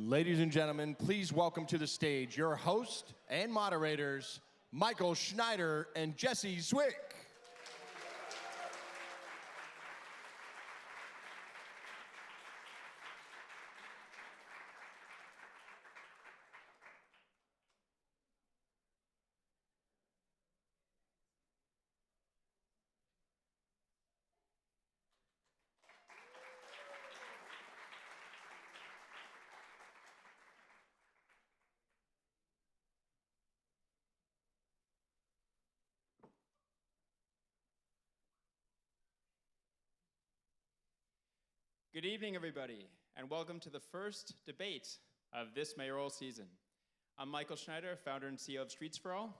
Ladies and gentlemen, please welcome to the stage your host and moderators, Michael Schneider and Jesse Zwick. Good evening, everybody, and welcome to the first debate of this mayoral season. I'm Michael Schneider, founder and CEO of Streets for All.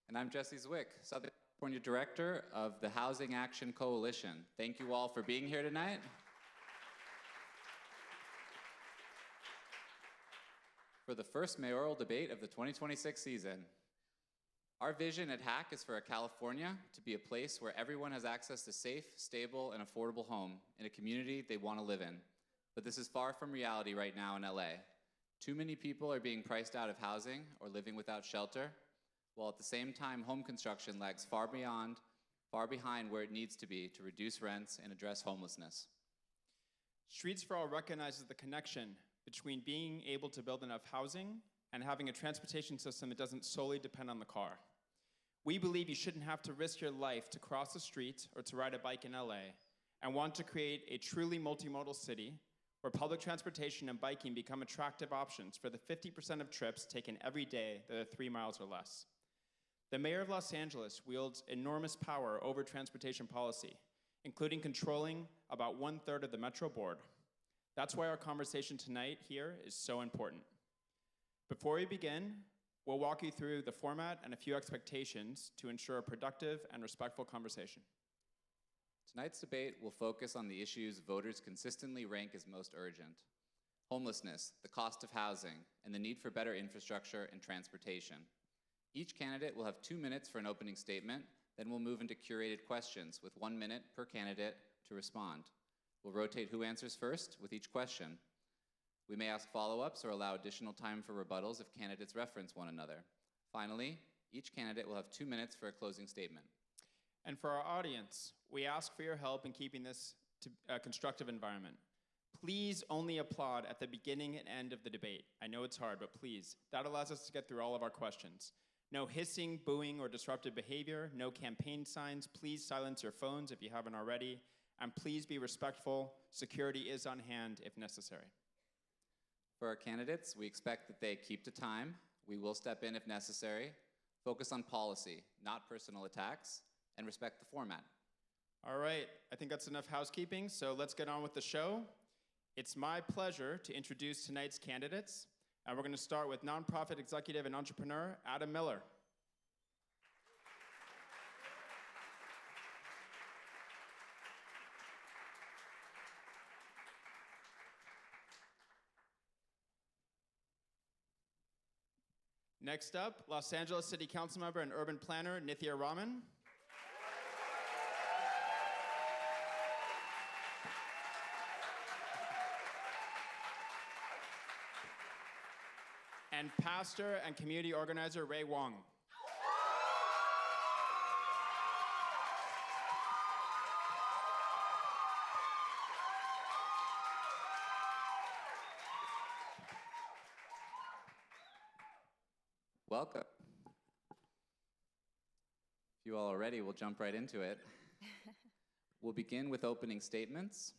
And I'm Jesse Zwick, Southern California Director of the Housing Action Coalition. Thank you all for being here tonight. For the first mayoral debate of the 2026 season. Our vision at HAC is for California to be a place where everyone has access to safe, stable, and affordable home in a community they want to live in. But this is far from reality right now in LA. Too many people are being priced out of housing or living without shelter, while at the same time home construction lags far behind where it needs to be to reduce rents and address homelessness. Streets for All recognizes the connection between being able to build enough housing and having a transportation system that doesn't solely depend on the car. We believe you shouldn't have to risk your life to cross the street or to ride a bike in LA, and want to create a truly multimodal city where public transportation and biking become attractive options for the 50% of trips taken every day that are 3 miles or less. The mayor of Los Angeles wields enormous power over transportation policy, including controlling about 1/3 of the Metro Board. That's why our conversation tonight here is so important. Before we begin, we'll walk you through the format and a few expectations to ensure a productive and respectful conversation. Tonight's debate will focus on the issues voters consistently rank as most urgent: homelessness, the cost of housing, and the need for better infrastructure and transportation. Each candidate will have 2 minutes for an opening statement, then we'll move into curated questions with 1 minute per candidate to respond. We'll rotate who answers first with each question. We may ask follow-ups or allow additional time for rebuttals if candidates reference one another. Finally, each candidate will have 2 minutes for a closing statement. And for our audience, we ask for your help in keeping this to a constructive environment. Please only applaud at the beginning and end of the debate. I know it's hard, but please. That allows us to get through all of our questions. No hissing, booing, or disruptive behavior, no campaign signs. Please silence your phones if you haven't already, and please be respectful. Security is on hand if necessary. For our candidates, we expect that they keep to time. We will step in if necessary, focus on policy, not personal attacks, and respect the format. All right, I think that's enough housekeeping, so let's get on with the show. It's my pleasure to introduce tonight's candidates, and we're going to start with nonprofit executive and entrepreneur, Adam Miller. Next up, Los Angeles City Council member and urban planner, Nithya Raman. And pastor and community organizer, Rae Huang. Welcome. If you all are ready, we'll jump right into it. We'll begin with opening statements.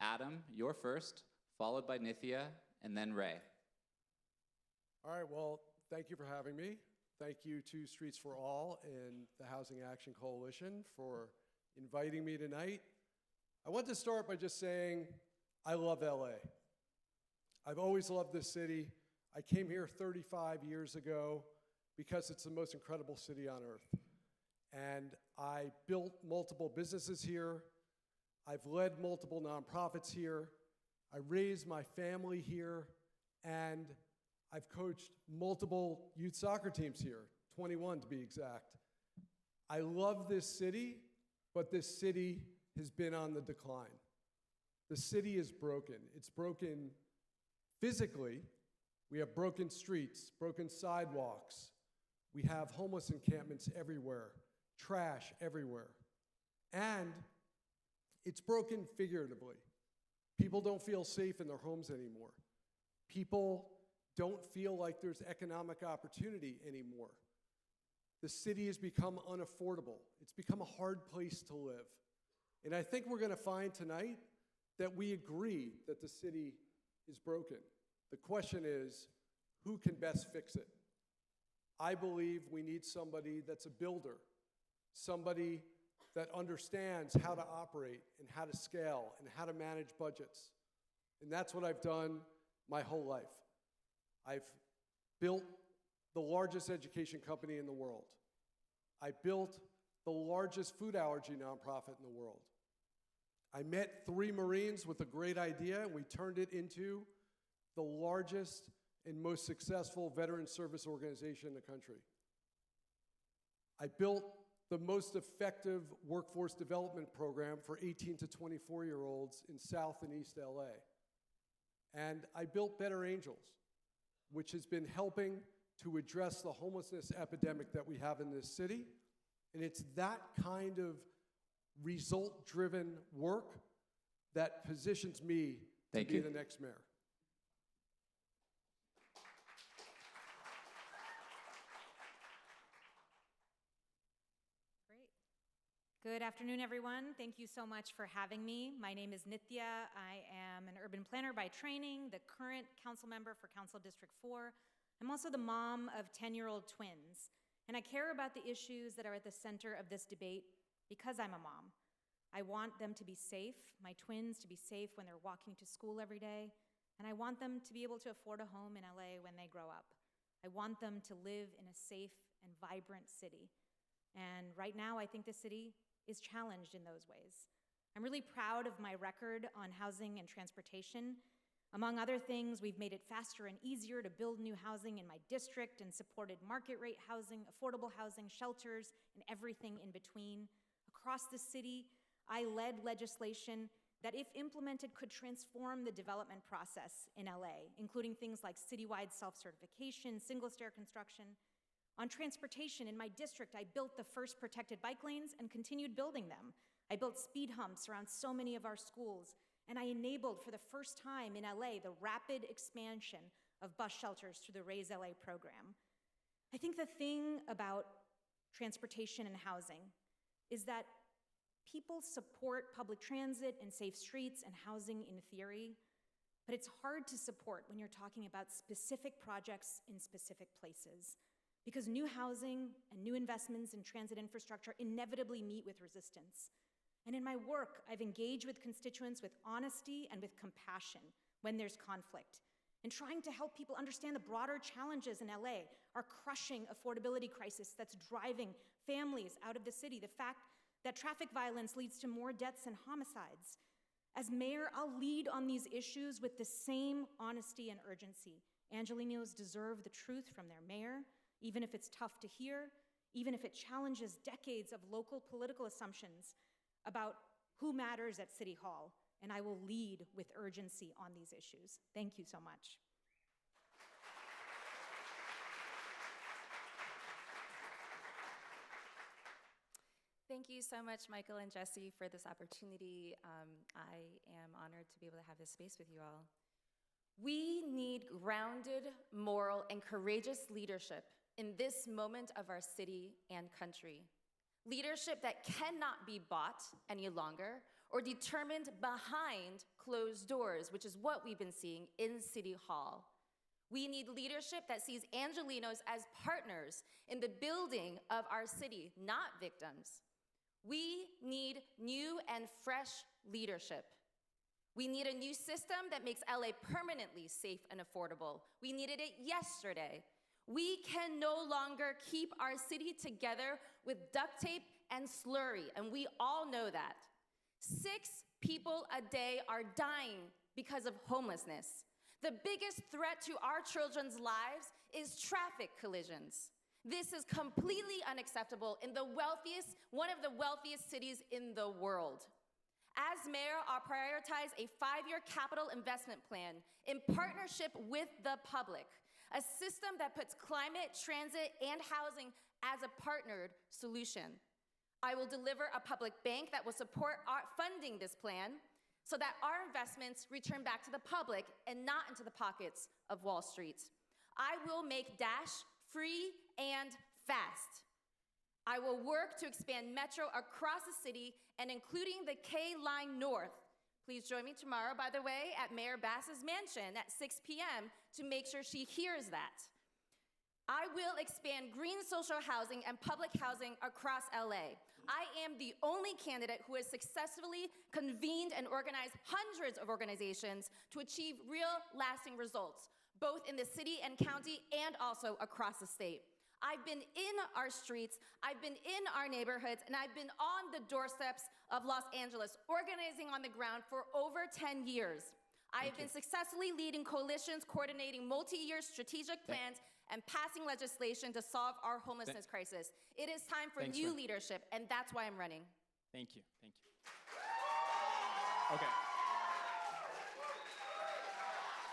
Adam, you're first, followed by Nithya, and then Rae. All right, well, thank you for having me. Thank you to Streets for All and the Housing Action Coalition for inviting me tonight. I want to start by just saying I love LA. I've always loved this city. I came here 35 years ago because it's the most incredible city on earth. And I built multiple businesses here. I've led multiple nonprofits here. I raised my family here. And I've coached multiple youth soccer teams here, 21 to be exact. I love this city, but this city has been on the decline. The city is broken. It's broken physically. We have broken streets, broken sidewalks. We have homeless encampments everywhere, trash everywhere. And it's broken figuratively. People don't feel safe in their homes anymore. People don't feel like there's economic opportunity anymore. The city has become unaffordable. It's become a hard place to live. And I think we're going to find tonight that we agree that the city is broken. The question is, who can best fix it? I believe we need somebody that's a builder, somebody that understands how to operate and how to scale and how to manage budgets. And that's what I've done my whole life. I've built the largest education company in the world. I built the largest food allergy nonprofit in the world. I met 3 Marines with a great idea, and we turned it into the largest and most successful veteran service organization in the country. I built the most effective workforce development program for 18 to 24-year-olds in South and East LA. And I built Better Angels, which has been helping to address the homelessness epidemic that we have in this city. And it's that kind of result-driven work that positions me to be the next mayor. Good afternoon, everyone. Thank you so much for having me. My name is Nithya. I am an urban planner by training, the current council member for Council District 4. I'm also the mom of 10-year-old twins, and I care about the issues that are at the center of this debate because I'm a mom. I want them to be safe, my twins to be safe when they're walking to school every day, and I want them to be able to afford a home in LA when they grow up. I want them to live in a safe and vibrant city. And right now, I think the city is challenged in those ways. I'm really proud of my record on housing and transportation. Among other things, we've made it faster and easier to build new housing in my district and supported market rate housing, affordable housing, shelters, and everything in between. Across the city, I led legislation that, if implemented, could transform the development process in LA, including things like citywide self-certification, single-stair construction. On transportation, in my district, I built the first protected bike lanes and continued building them. I built speed humps around so many of our schools, and I enabled for the first time in LA the rapid expansion of bus shelters through the Raise LA program. I think the thing about transportation and housing is that people support public transit and safe streets and housing in theory, but it's hard to support when you're talking about specific projects in specific places, because new housing and new investments in transit infrastructure inevitably meet with resistance. And in my work, I've engaged with constituents with honesty and with compassion when there's conflict, and trying to help people understand the broader challenges in LA, our crushing affordability crisis that's driving families out of the city, the fact that traffic violence leads to more deaths and homicides. As mayor, I'll lead on these issues with the same honesty and urgency. Angelenos deserve the truth from their mayor, even if it's tough to hear, even if it challenges decades of local political assumptions about who matters at City Hall, and I will lead with urgency on these issues. Thank you so much. Thank you so much, Michael and Jesse, for this opportunity. I am honored to be able to have this space with you all. We need grounded, moral, and courageous leadership in this moment of our city and country. Leadership that cannot be bought any longer or determined behind closed doors, which is what we've been seeing in City Hall. We need leadership that sees Angelenos as partners in the building of our city, not victims. We need new and fresh leadership. We need a new system that makes LA permanently safe and affordable. We needed it yesterday. We can no longer keep our city together with duct tape and slurry, and we all know that. 6 people a day are dying because of homelessness. The biggest threat to our children's lives is traffic collisions. This is completely unacceptable in one of the wealthiest cities in the world. As mayor, I'll prioritize a 5-year capital investment plan in partnership with the public, a system that puts climate, transit, and housing as a partnered solution. I will deliver a public bank that will support our funding this plan so that our investments return back to the public and not into the pockets of Wall Street. I will make Dash free and fast. I will work to expand Metro across the city and including the K Line North. Please join me tomorrow, by the way, at Mayor Bass's mansion at 6 p.m. to make sure she hears that. I will expand green social housing and public housing across LA. I am the only candidate who has successfully convened and organized hundreds of organizations to achieve real, lasting results, both in the city and county and also across the state. I've been in our streets, I've been in our neighborhoods, and I've been on the doorsteps of Los Angeles, organizing on the ground for over 10 years. I have been successfully leading coalitions, coordinating multi-year strategic plans, and passing legislation to solve our homelessness crisis. It is time for new leadership, and that's why I'm running. Thank you, thank you. Okay.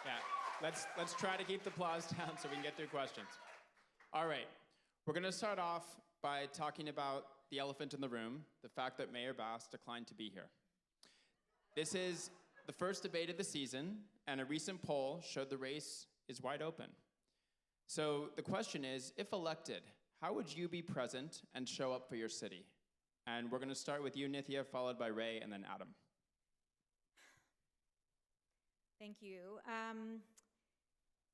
Yeah, let's try to keep the applause down so we can get through questions. All right, we're gonna start off by talking about the elephant in the room, the fact that Mayor Bass declined to be here. This is the first debate of the season, and a recent poll showed the race is wide open. So the question is, if elected, how would you be present and show up for your city? And we're gonna start with you, Nithya, followed by Rae, and then Adam. Thank you.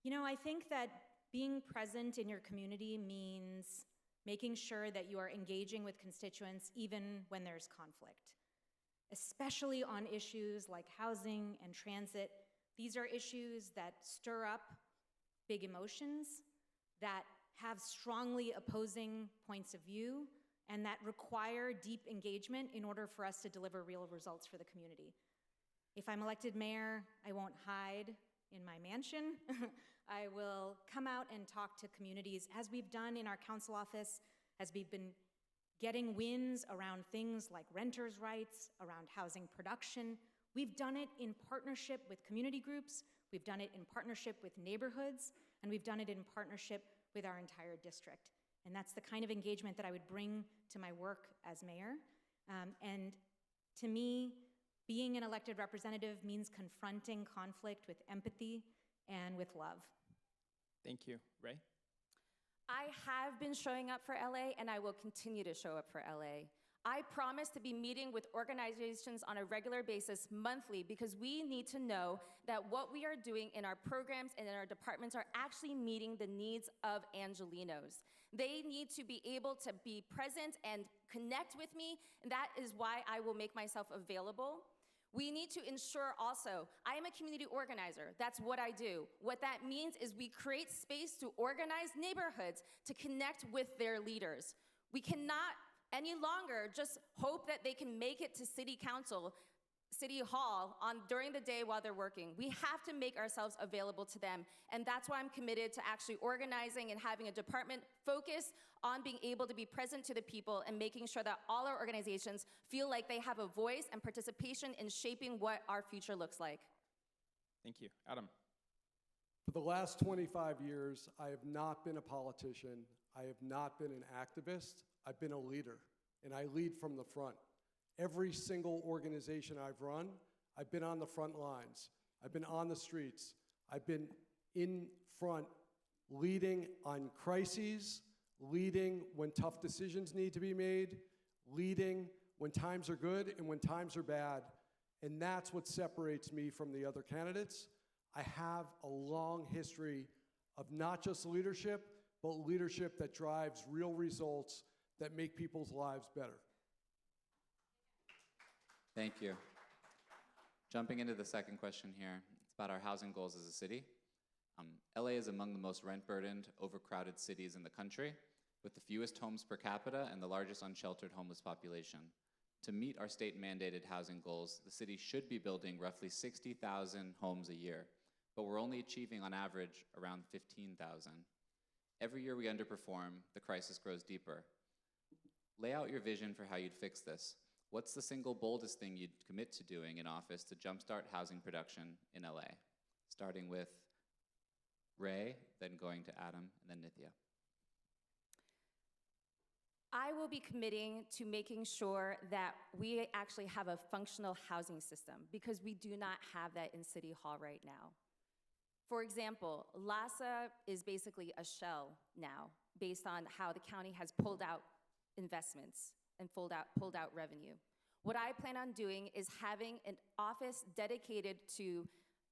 You know, I think that being present in your community means making sure that you are engaging with constituents even when there's conflict, especially on issues like housing and transit. These are issues that stir up big emotions, that have strongly opposing points of view, and that require deep engagement in order for us to deliver real results for the community. If I'm elected mayor, I won't hide in my mansion. I will come out and talk to communities, as we've done in our council office, as we've been getting wins around things like renters' rights, around housing production. We've done it in partnership with community groups, we've done it in partnership with neighborhoods, and we've done it in partnership with our entire district. And that's the kind of engagement that I would bring to my work as mayor. And to me, being an elected representative means confronting conflict with empathy and with love. Thank you. Rae? I have been showing up for LA, and I will continue to show up for LA. I promise to be meeting with organizations on a regular basis monthly because we need to know that what we are doing in our programs and in our departments are actually meeting the needs of Angelenos. They need to be able to be present and connect with me, and that is why I will make myself available. We need to ensure also, I am a community organizer. That's what I do. What that means is we create space to organize neighborhoods to connect with their leaders. We cannot any longer just hope that they can make it to city council, city hall during the day while they're working. We have to make ourselves available to them. And that's why I'm committed to actually organizing and having a department focus on being able to be present to the people and making sure that all our organizations feel like they have a voice and participation in shaping what our future looks like. Thank you. Adam? For the last 25 years, I have not been a politician. I have not been an activist. I've been a leader, and I lead from the front. Every single organization I've run, I've been on the front lines. I've been on the streets. I've been in front, leading on crises, leading when tough decisions need to be made, leading when times are good and when times are bad. And that's what separates me from the other candidates. I have a long history of not just leadership, but leadership that drives real results that make people's lives better. Thank you. Jumping into the second question here, it's about our housing goals as a city. LA is among the most rent-burdened, overcrowded cities in the country, with the fewest homes per capita and the largest unsheltered homeless population. To meet our state-mandated housing goals, the city should be building roughly 60,000 homes a year, but we're only achieving on average around 15,000. Every year we underperform, the crisis grows deeper. Lay out your vision for how you'd fix this. What's the single boldest thing you'd commit to doing in office to jumpstart housing production in LA? Starting with Rae, then going to Adam, and then Nithya. I will be committing to making sure that we actually have a functional housing system, because we do not have that in City Hall right now. For example, LASA is basically a shell now, based on how the county has pulled out investments and pulled out revenue. What I plan on doing is having an office dedicated to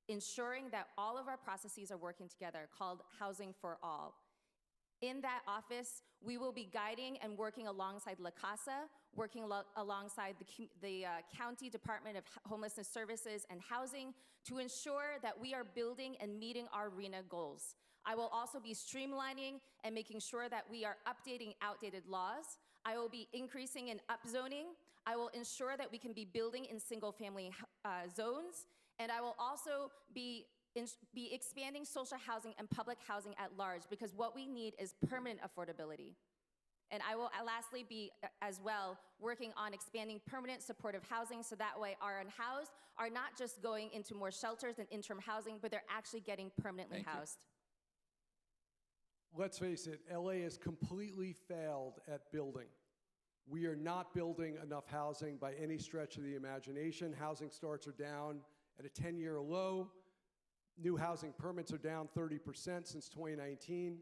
ensuring that all of our processes are working together, called Housing for All. In that office, we will be guiding and working alongside La Casa, working alongside the County Department of Homelessness Services and Housing to ensure that we are building and meeting our RHNA goals. I will also be streamlining and making sure that we are updating outdated laws. I will be increasing in upzoning. I will ensure that we can be building in single-family zones. And I will also be expanding social housing and public housing at large, because what we need is permanent affordability. And I will lastly be, as well, working on expanding permanent supportive housing, so that way our unhoused are not just going into more shelters and interim housing, but they're actually getting permanently housed. Let's face it, LA has completely failed at building. We are not building enough housing by any stretch of the imagination. Housing starts are down at a 10-year low. New housing permits are down 30% since 2019.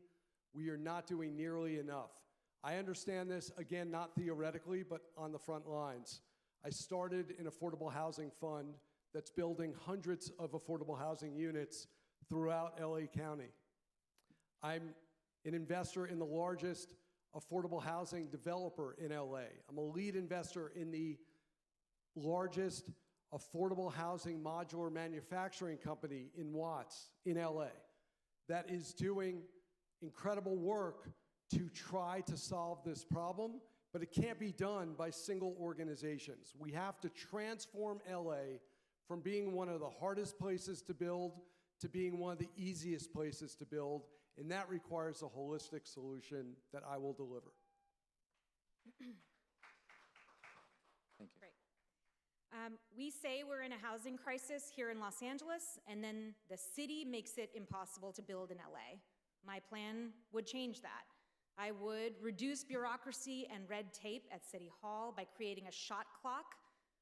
We are not doing nearly enough. I understand this, again, not theoretically, but on the front lines. I started an affordable housing fund that's building hundreds of affordable housing units throughout LA County. I'm an investor in the largest affordable housing developer in LA. I'm a lead investor in the largest affordable housing modular manufacturing company in Watts, in LA, that is doing incredible work to try to solve this problem, but it can't be done by single organizations. We have to transform LA from being one of the hardest places to build to being one of the easiest places to build, and that requires a holistic solution that I will deliver. Thank you. Great. We say we're in a housing crisis here in Los Angeles, and then the city makes it impossible to build in LA. My plan would change that. I would reduce bureaucracy and red tape at City Hall by creating a shot clock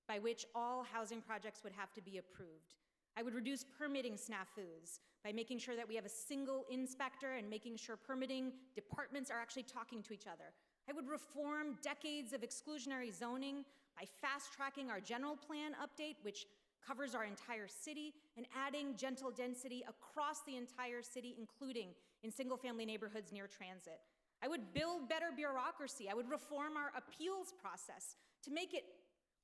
by which all housing projects would have to be approved. I would reduce permitting snafus by making sure that we have a single inspector and making sure permitting departments are actually talking to each other. I would reform decades of exclusionary zoning by fast-tracking our general plan update, which covers our entire city, and adding gentle density across the entire city, including in single-family neighborhoods near transit. I would build better bureaucracy. I would reform our appeals process to make it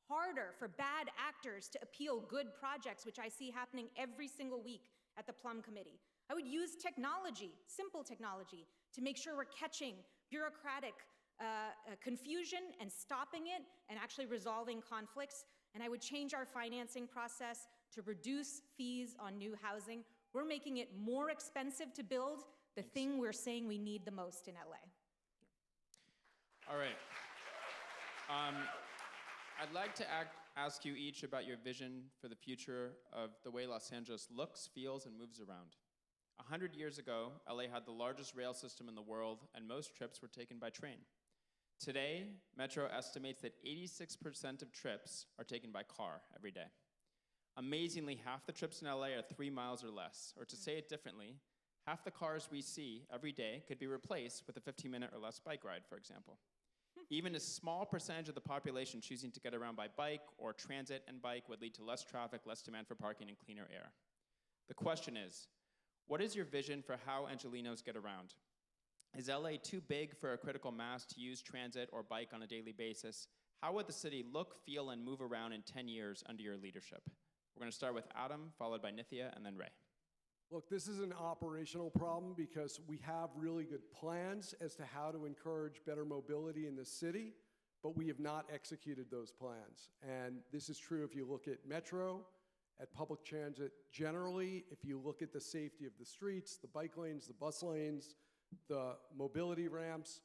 harder for bad actors to appeal good projects, which I see happening every single week at the Plum Committee. I would use technology, simple technology, to make sure we're catching bureaucratic confusion and stopping it and actually resolving conflicts. And I would change our financing process to reduce fees on new housing. We're making it more expensive to build the thing we're saying we need the most in LA. All right. I'd like to ask you each about your vision for the future of the way Los Angeles looks, feels, and moves around. 100 years ago, LA had the largest rail system in the world, and most trips were taken by train. Today, Metro estimates that 86% of trips are taken by car every day. Amazingly, half the trips in LA are 3 miles or less, or to say it differently, half the cars we see every day could be replaced with a 15-minute or less bike ride, for example. Even a small percentage of the population choosing to get around by bike or transit and bike would lead to less traffic, less demand for parking, and cleaner air. The question is, what is your vision for how Angelenos get around? Is LA too big for a critical mass to use transit or bike on a daily basis? How would the city look, feel, and move around in 10 years under your leadership? We're going to start with Adam, followed by Nithya, and then Rae. Look, this is an operational problem because we have really good plans as to how to encourage better mobility in the city, but we have not executed those plans. And this is true if you look at Metro, at public transit generally, if you look at the safety of the streets, the bike lanes, the bus lanes, the mobility ramps.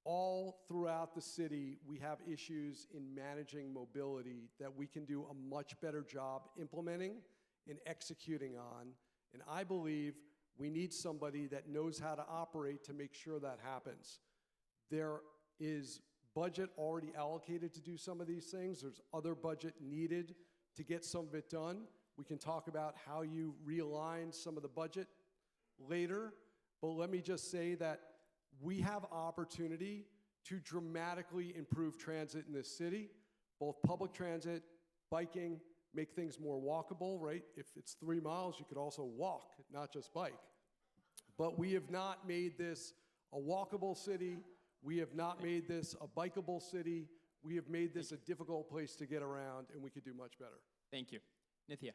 all throughout the city, we have issues in managing mobility that we can do a much better job implementing and executing on. And I believe we need somebody that knows how to operate to make sure that happens. There is budget already allocated to do some of these things. There's other budget needed to get some of it done. We can talk about how you realign some of the budget later, but let me just say that we have opportunity to dramatically improve transit in this city, both public transit, biking, make things more walkable, right? If it's 3 miles, you could also walk, not just bike. But we have not made this a walkable city. We have not made this a bikeable city. We have made this a difficult place to get around, and we could do much better. Thank you. Nithya.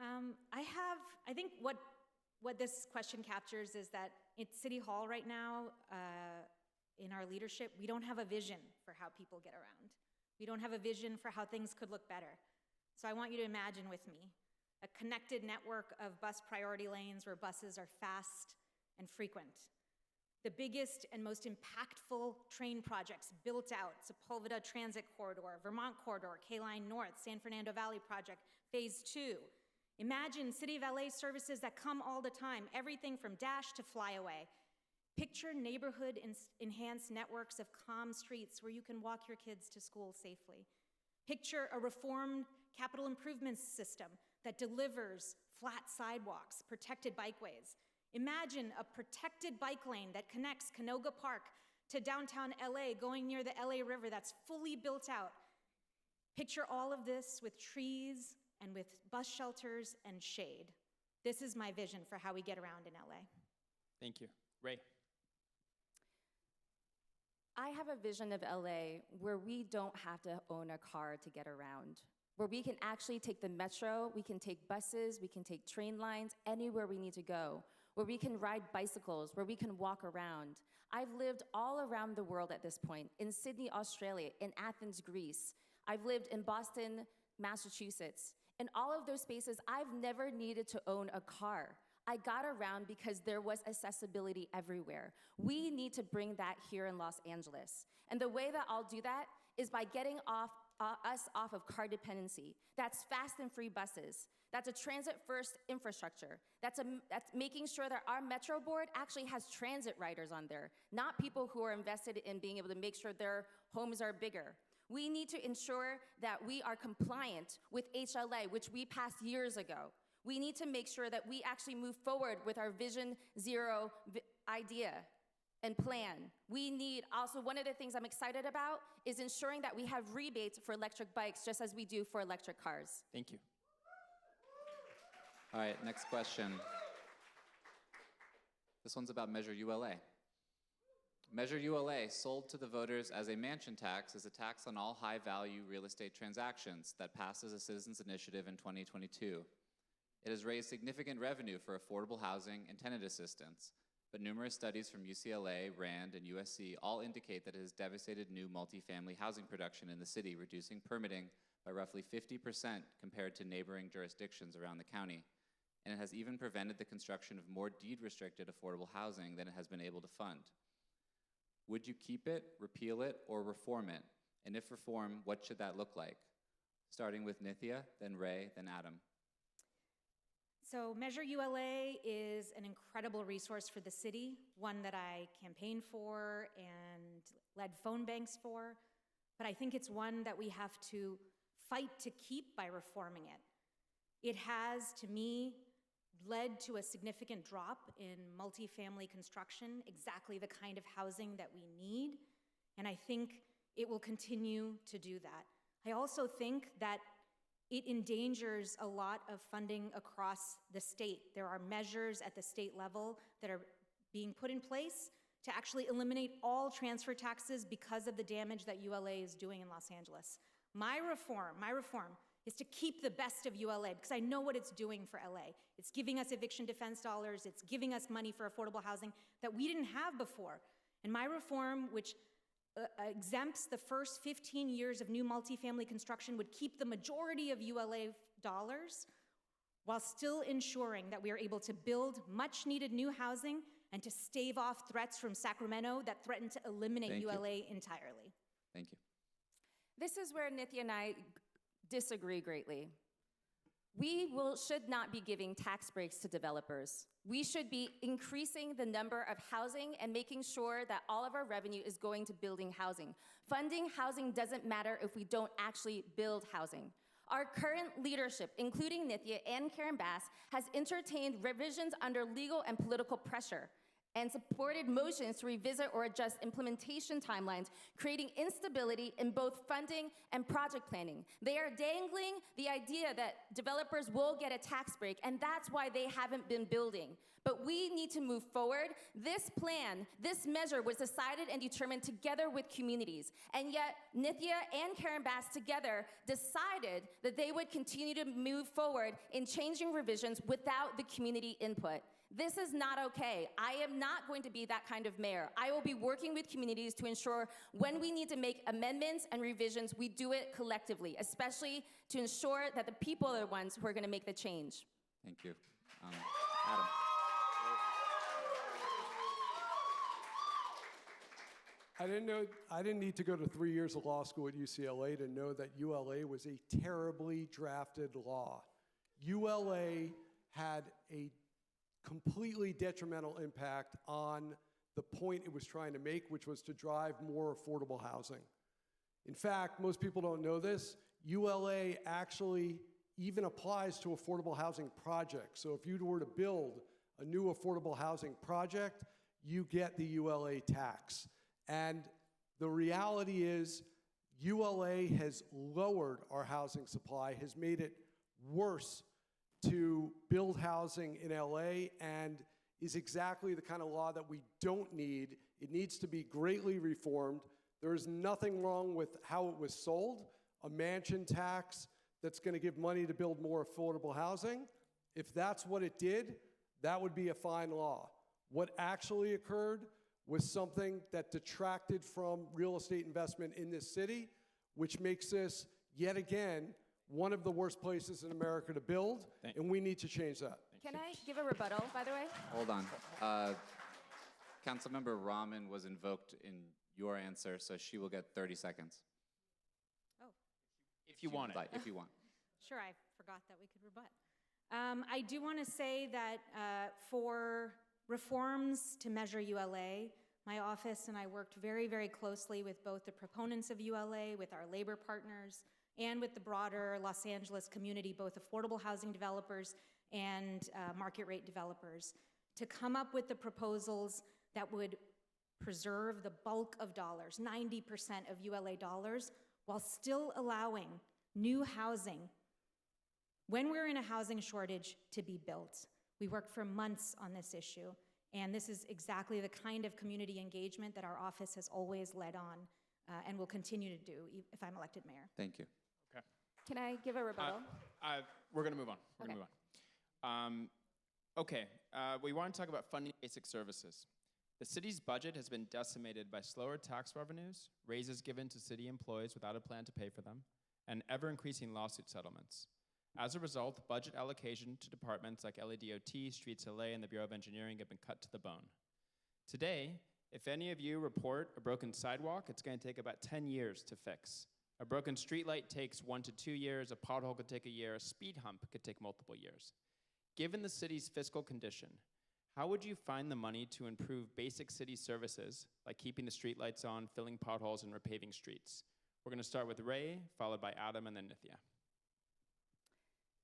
I think what this question captures is that at City Hall right now, in our leadership, we don't have a vision for how people get around. We don't have a vision for how things could look better. So I want you to imagine with me a connected network of bus priority lanes where buses are fast and frequent. The biggest and most impactful train projects built out, Sepulveda Transit Corridor, Vermont Corridor, K-Line North, San Fernando Valley Project, Phase 2. Imagine City of LA services that come all the time, everything from Dash to Flyaway. Picture neighborhood-enhanced networks of calm streets where you can walk your kids to school safely. Picture a reformed capital improvements system that delivers flat sidewalks, protected bikeways. Imagine a protected bike lane that connects Canoga Park to downtown LA, going near the LA River, that's fully built out. Picture all of this with trees and with bus shelters and shade. This is my vision for how we get around in LA. Thank you. Rae. I have a vision of LA where we don't have to own a car to get around, where we can actually take the metro, we can take buses, we can take train lines, anywhere we need to go, where we can ride bicycles, where we can walk around. I've lived all around the world at this point, in Sydney, Australia, in Athens, Greece. I've lived in Boston, Massachusetts. In all of those spaces, I've never needed to own a car. I got around because there was accessibility everywhere. We need to bring that here in Los Angeles. And the way that I'll do that is by getting us off of car dependency. That's fast and free buses. That's a transit-first infrastructure. That's making sure that our Metro board actually has transit riders on there, not people who are invested in being able to make sure their homes are bigger. We need to ensure that we are compliant with HLA, which we passed years ago. We need to make sure that we actually move forward with our Vision Zero idea and plan. We need also, one of the things I'm excited about is ensuring that we have rebates for electric bikes just as we do for electric cars. Thank you. All right, next question. This one's about Measure ULA. Measure ULA, sold to the voters as a mansion tax, is a tax on all high-value real estate transactions that passed as a citizens' initiative in 2022. It has raised significant revenue for affordable housing and tenant assistance, but numerous studies from UCLA, RAND, and USC all indicate that it has devastated new multifamily housing production in the city, reducing permitting by roughly 50% compared to neighboring jurisdictions around the county. And it has even prevented the construction of more deed-restricted affordable housing than it has been able to fund. Would you keep it, repeal it, or reform it? And if reform, what should that look like? Starting with Nithya, then Rae, then Adam. So Measure ULA is an incredible resource for the city, one that I campaigned for and led phone banks for, but I think it's one that we have to fight to keep by reforming it. It has, to me, led to a significant drop in multifamily construction, exactly the kind of housing that we need, and I think it will continue to do that. I also think that it endangers a lot of funding across the state. There are measures at the state level that are being put in place to actually eliminate all transfer taxes because of the damage that ULA is doing in Los Angeles. My reform is to keep the best of ULA because I know what it's doing for LA. It's giving us eviction defense dollars, it's giving us money for affordable housing that we didn't have before. And my reform, which exempts the first 15 years of new multifamily construction, would keep the majority of ULA dollars while still ensuring that we are able to build much needed new housing and to stave off threats from Sacramento that threaten to eliminate Thank you. ULA entirely. Thank you. This is where Nithya and I disagree greatly. Should not be giving tax breaks to developers. We should be increasing the number of housing and making sure that all of our revenue is going to building housing. Funding housing doesn't matter if we don't actually build housing. Our current leadership, including Nithya and Karen Bass, has entertained revisions under legal and political pressure and supported motions to revisit or adjust implementation timelines, creating instability in both funding and project planning. They are dangling the idea that developers will get a tax break, and that's why they haven't been building. But we need to move forward. This plan, this measure was decided and determined together with communities, and yet Nithya and Karen Bass together decided that they would continue to move forward in changing revisions without the community input. This is not okay. I am not going to be that kind of mayor. I will be working with communities to ensure when we need to make amendments and revisions, we do it collectively, especially to ensure that the people are the ones who are going to make the change. Thank you. Adam. I didn't need to go to 3 years of law school at UCLA to know that ULA was a terribly drafted law. ULA had a completely detrimental impact on the point it was trying to make, which was to drive more affordable housing. In fact, most people don't know this, ULA actually even applies to affordable housing projects. So if you were to build a new affordable housing project, you get the ULA tax. And the reality is, ULA has lowered our housing supply, has made it worse to build housing in LA, and is exactly the kind of law that we don't need. It needs to be greatly reformed. There is nothing wrong with how it was sold, a mansion tax that's going to give money to build more affordable housing. If that's what it did, that would be a fine law. What actually occurred was something that detracted from real estate investment in this city, which makes this, yet again, one of the worst places in America to build, and we need to change that. Can I give a rebuttal, by the way? Hold on. Councilmember Raman was invoked in your answer, so she will get 30 seconds. Oh. If you want it. If you want. Sure, I forgot that we could rebut. I do want to say that for reforms to measure ULA, my office and I worked very, very closely with both the proponents of ULA, with our labor partners, and with the broader Los Angeles community, both affordable housing developers and market rate developers, to come up with the proposals that would preserve the bulk of dollars, 90% of ULA dollars, while still allowing new housing, when we're in a housing shortage, to be built. We worked for months on this issue, and this is exactly the kind of community engagement that our office has always led on and will continue to do if I'm elected mayor. Thank you. Okay. Can I give a rebuttal? We're going to move on. We're going to move on. We want to talk about funding basic services. The city's budget has been decimated by slower tax revenues, raises given to city employees without a plan to pay for them, and ever-increasing lawsuit settlements. As a result, budget allocation to departments like LADWP, Streets LA, and the Bureau of Engineering have been cut to the bone. Today, if any of you report a broken sidewalk, it's going to take about 10 years to fix. A broken streetlight takes 1 to 2 years, a pothole could take a year, a speed hump could take multiple years. Given the city's fiscal condition, how would you find the money to improve basic city services, like keeping the streetlights on, filling potholes, and repaving streets? We're going to start with Rae, followed by Adam, and then Nithya.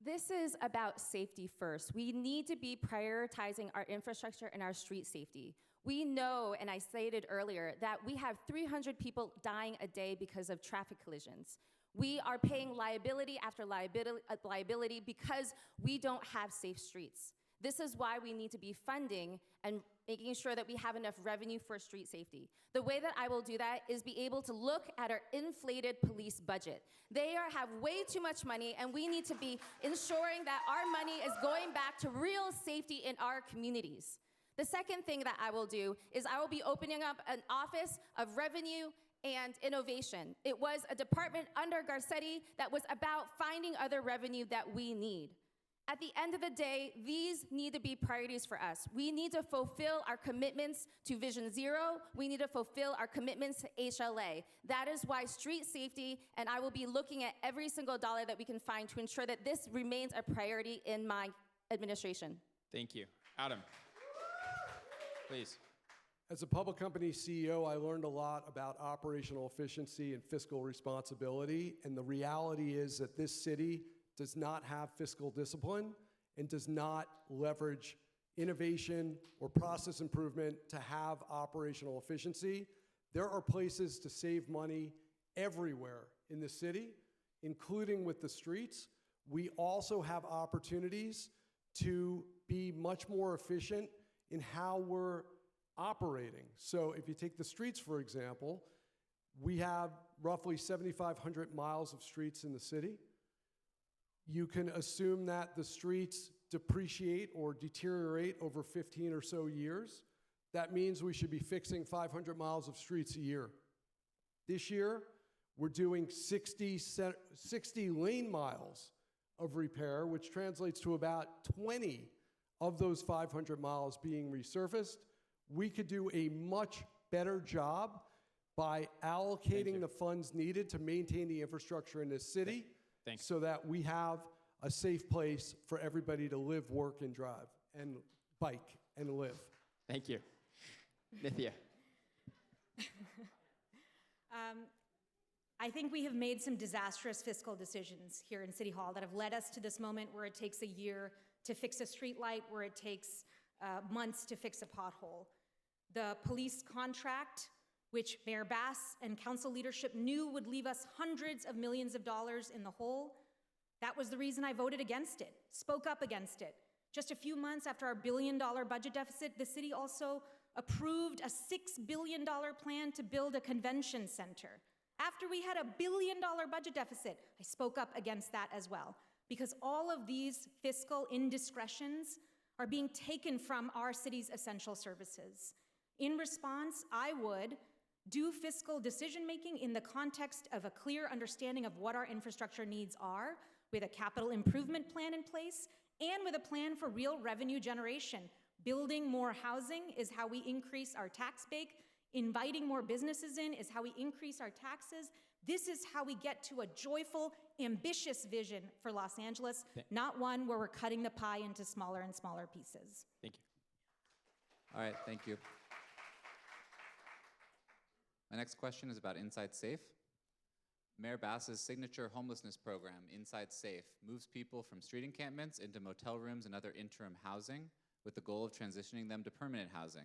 This is about safety first. We need to be prioritizing our infrastructure and our street safety. We know, and I stated earlier, that we have 300 people dying a day because of traffic collisions. We are paying liability after liability because we don't have safe streets. This is why we need to be funding and making sure that we have enough revenue for street safety. The way that I will do that is be able to look at our inflated police budget. They have way too much money, and we need to be ensuring that our money is going back to real safety in our communities. The second thing that I will do is I will be opening up an office of revenue and innovation. It was a department under Garcetti that was about finding other revenue that we need. At the end of the day, these need to be priorities for us. We need to fulfill our commitments to Vision Zero. We need to fulfill our commitments to HLA. That is why street safety, and I will be looking at every single dollar that we can find to ensure that this remains a priority in my administration. Thank you. Adam, please. As a public company CEO, I learned a lot about operational efficiency and fiscal responsibility, and the reality is that this city does not have fiscal discipline and does not leverage innovation or process improvement to have operational efficiency. There are places to save money everywhere in the city, including with the streets. We also have opportunities to be much more efficient in how we're operating. So if you take the streets, for example, we have roughly 7,500 miles of streets in the city. You can assume that the streets depreciate or deteriorate over 15 or so years. That means we should be fixing 500 miles of streets a year. This year, we're doing 60 lane miles of repair, which translates to about 20 of those 500 miles being resurfaced. We could do a much better job by allocating the funds needed to maintain the infrastructure in this city. Thanks. So that we have a safe place for everybody to live, work, and drive, and bike, and live. Thank you. Nithya. I think we have made some disastrous fiscal decisions here in City Hall that have led us to this moment where it takes a year to fix a street light, where it takes months to fix a pothole. The police contract, which Mayor Bass and council leadership knew would leave us hundreds of millions of dollars in the hole, that was the reason I voted against it, spoke up against it. Just a few months after our billion-dollar budget deficit, the city also approved a $6 billion plan to build a convention center. After we had a billion-dollar budget deficit, I spoke up against that as well, because all of these fiscal indiscretions are being taken from our city's essential services. In response, I would do fiscal decision-making in the context of a clear understanding of what our infrastructure needs are, with a capital improvement plan in place, and with a plan for real revenue generation. Building more housing is how we increase our tax base. Inviting more businesses in is how we increase our taxes. This is how we get to a joyful, ambitious vision for Los Angeles, not one where we're cutting the pie into smaller and smaller pieces. Thank you. All right, thank you. My next question is about Inside Safe. Mayor Bass's signature homelessness program, Inside Safe, moves people from street encampments into motel rooms and other interim housing with the goal of transitioning them to permanent housing.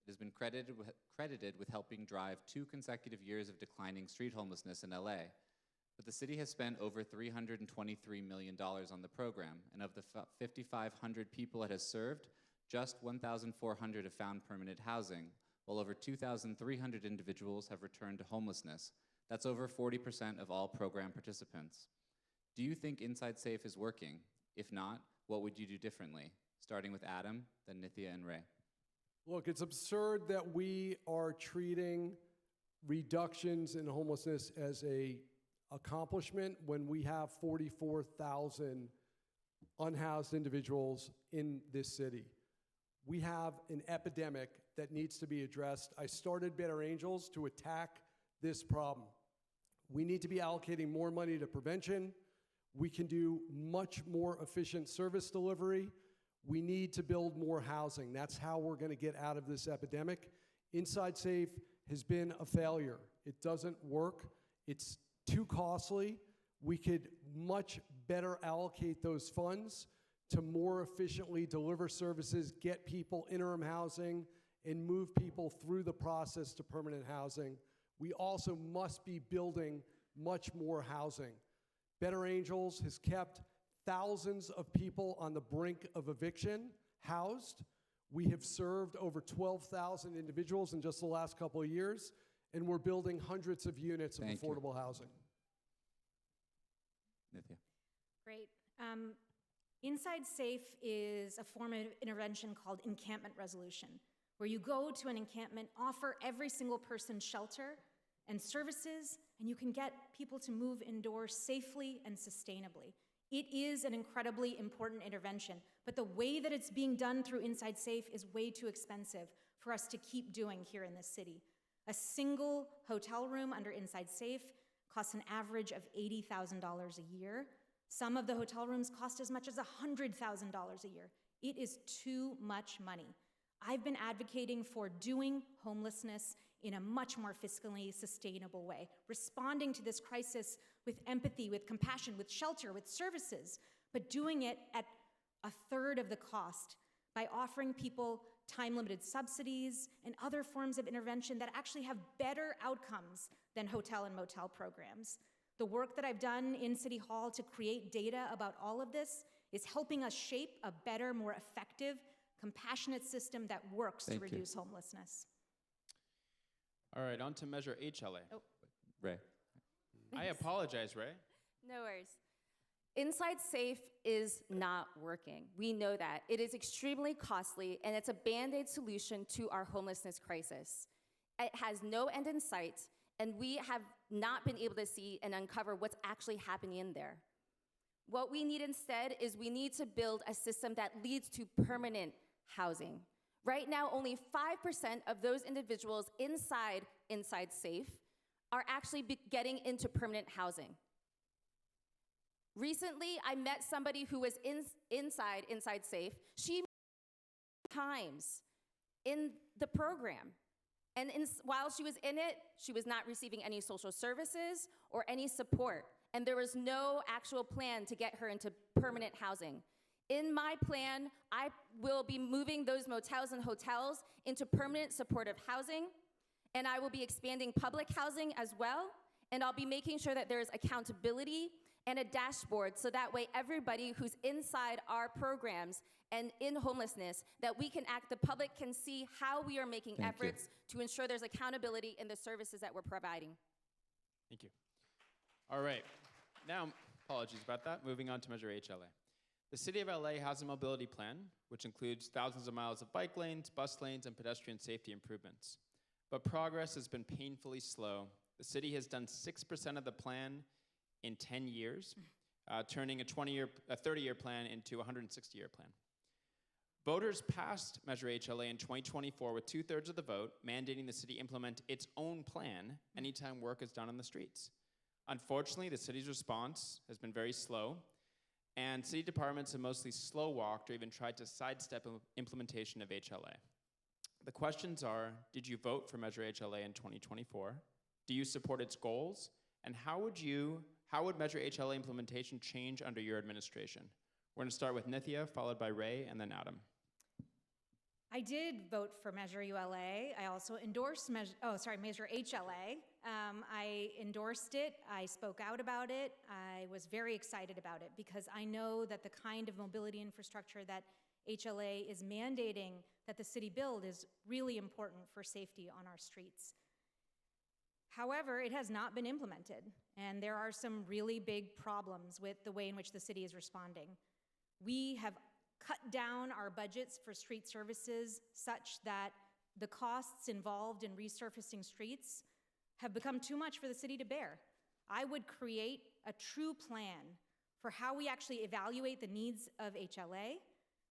It has been credited with helping drive 2 consecutive years of declining street homelessness in LA. But the city has spent over $323 million on the program, and of the 5,500 people it has served, just 1,400 have found permanent housing, while over 2,300 individuals have returned to homelessness. That's over 40% of all program participants. Do you think Inside Safe is working? If not, what would you do differently? Starting with Adam, then Nithya and Rae. Look, it's absurd that we are treating reductions in homelessness as an accomplishment when we have 44,000 unhoused individuals in this city. We have an epidemic that needs to be addressed. I started Better Angels to attack this problem. We need to be allocating more money to prevention. We can do much more efficient service delivery. We need to build more housing. That's how we're going to get out of this epidemic. Inside Safe has been a failure. It doesn't work. It's too costly. We could much better allocate those funds to more efficiently deliver services, get people interim housing, and move people through the process to permanent housing. We also must be building much more housing. Better Angels has kept thousands of people on the brink of eviction housed. We have served over 12,000 individuals in just the last couple of years, and we're building hundreds of units of affordable housing. Nithya. Great. Inside Safe is a form of intervention called encampment resolution, where you go to an encampment, offer every single person shelter and services, and you can get people to move indoors safely and sustainably. It is an incredibly important intervention, but the way that it's being done through Inside Safe is way too expensive for us to keep doing here in this city. A single hotel room under Inside Safe costs an average of $80,000 a year. Some of the hotel rooms cost as much as $100,000 a year. It is too much money. I've been advocating for doing homelessness in a much more fiscally sustainable way, responding to this crisis with empathy, with compassion, with shelter, with services, but doing it at a third of the cost by offering people time-limited subsidies and other forms of intervention that actually have better outcomes than hotel and motel programs. The work that I've done in City Hall to create data about all of this is helping us shape a better, more effective, compassionate system that works to reduce homelessness. All right, on to Measure HLA. Oh. Ray. I apologize, Ray. No worries. Inside Safe is not working. We know that. It is extremely costly, and it's a Band-Aid solution to our homelessness crisis. It has no end in sight, and we have not been able to see and uncover what's actually happening in there. What we need instead is we need to build a system that leads to permanent housing. Right now, only 5% of those individuals inside Safe are actually getting into permanent housing. Recently, I met somebody who was inside Safe. She times in the program. And while she was in it, she was not receiving any social services or any support. And there was no actual plan to get her into permanent housing. In my plan, I will be moving those motels and hotels into permanent supportive housing, and I will be expanding public housing as well, and I'll be making sure that there is accountability and a dashboard so that way everybody who's inside our programs and in homelessness, that we can the public can see how we are making efforts to ensure there's accountability in the services that we're providing. Thank you. All right, now, apologies about that. Moving on to Measure HLA. The City of LA has a mobility plan, which includes thousands of miles of bike lanes, bus lanes, and pedestrian safety improvements. But progress has been painfully slow. The city has done 6% of the plan in 10 years, turning a 30-year plan into a 160-year plan. Voters passed Measure HLA in 2024 with 2/3 of the vote, mandating the city implement its own plan anytime work is done on the streets. Unfortunately, the city's response has been very slow, and city departments have mostly slow-walked or even tried to sidestep implementation of HLA. The questions are, did you vote for Measure HLA in 2024? Do you support its goals? And how would Measure HLA implementation change under your administration? We're gonna start with Nithya, followed by Ray, and then Adam. I did vote for Measure ULA. I also endorsed Measure HLA. I endorsed it. I spoke out about it. I was very excited about it because I know that the kind of mobility infrastructure that HLA is mandating that the city build is really important for safety on our streets. However, it has not been implemented, and there are some really big problems with the way in which the city is responding. We have cut down our budgets for street services such that the costs involved in resurfacing streets have become too much for the city to bear. I would create a true plan for how we actually evaluate the needs of HLA,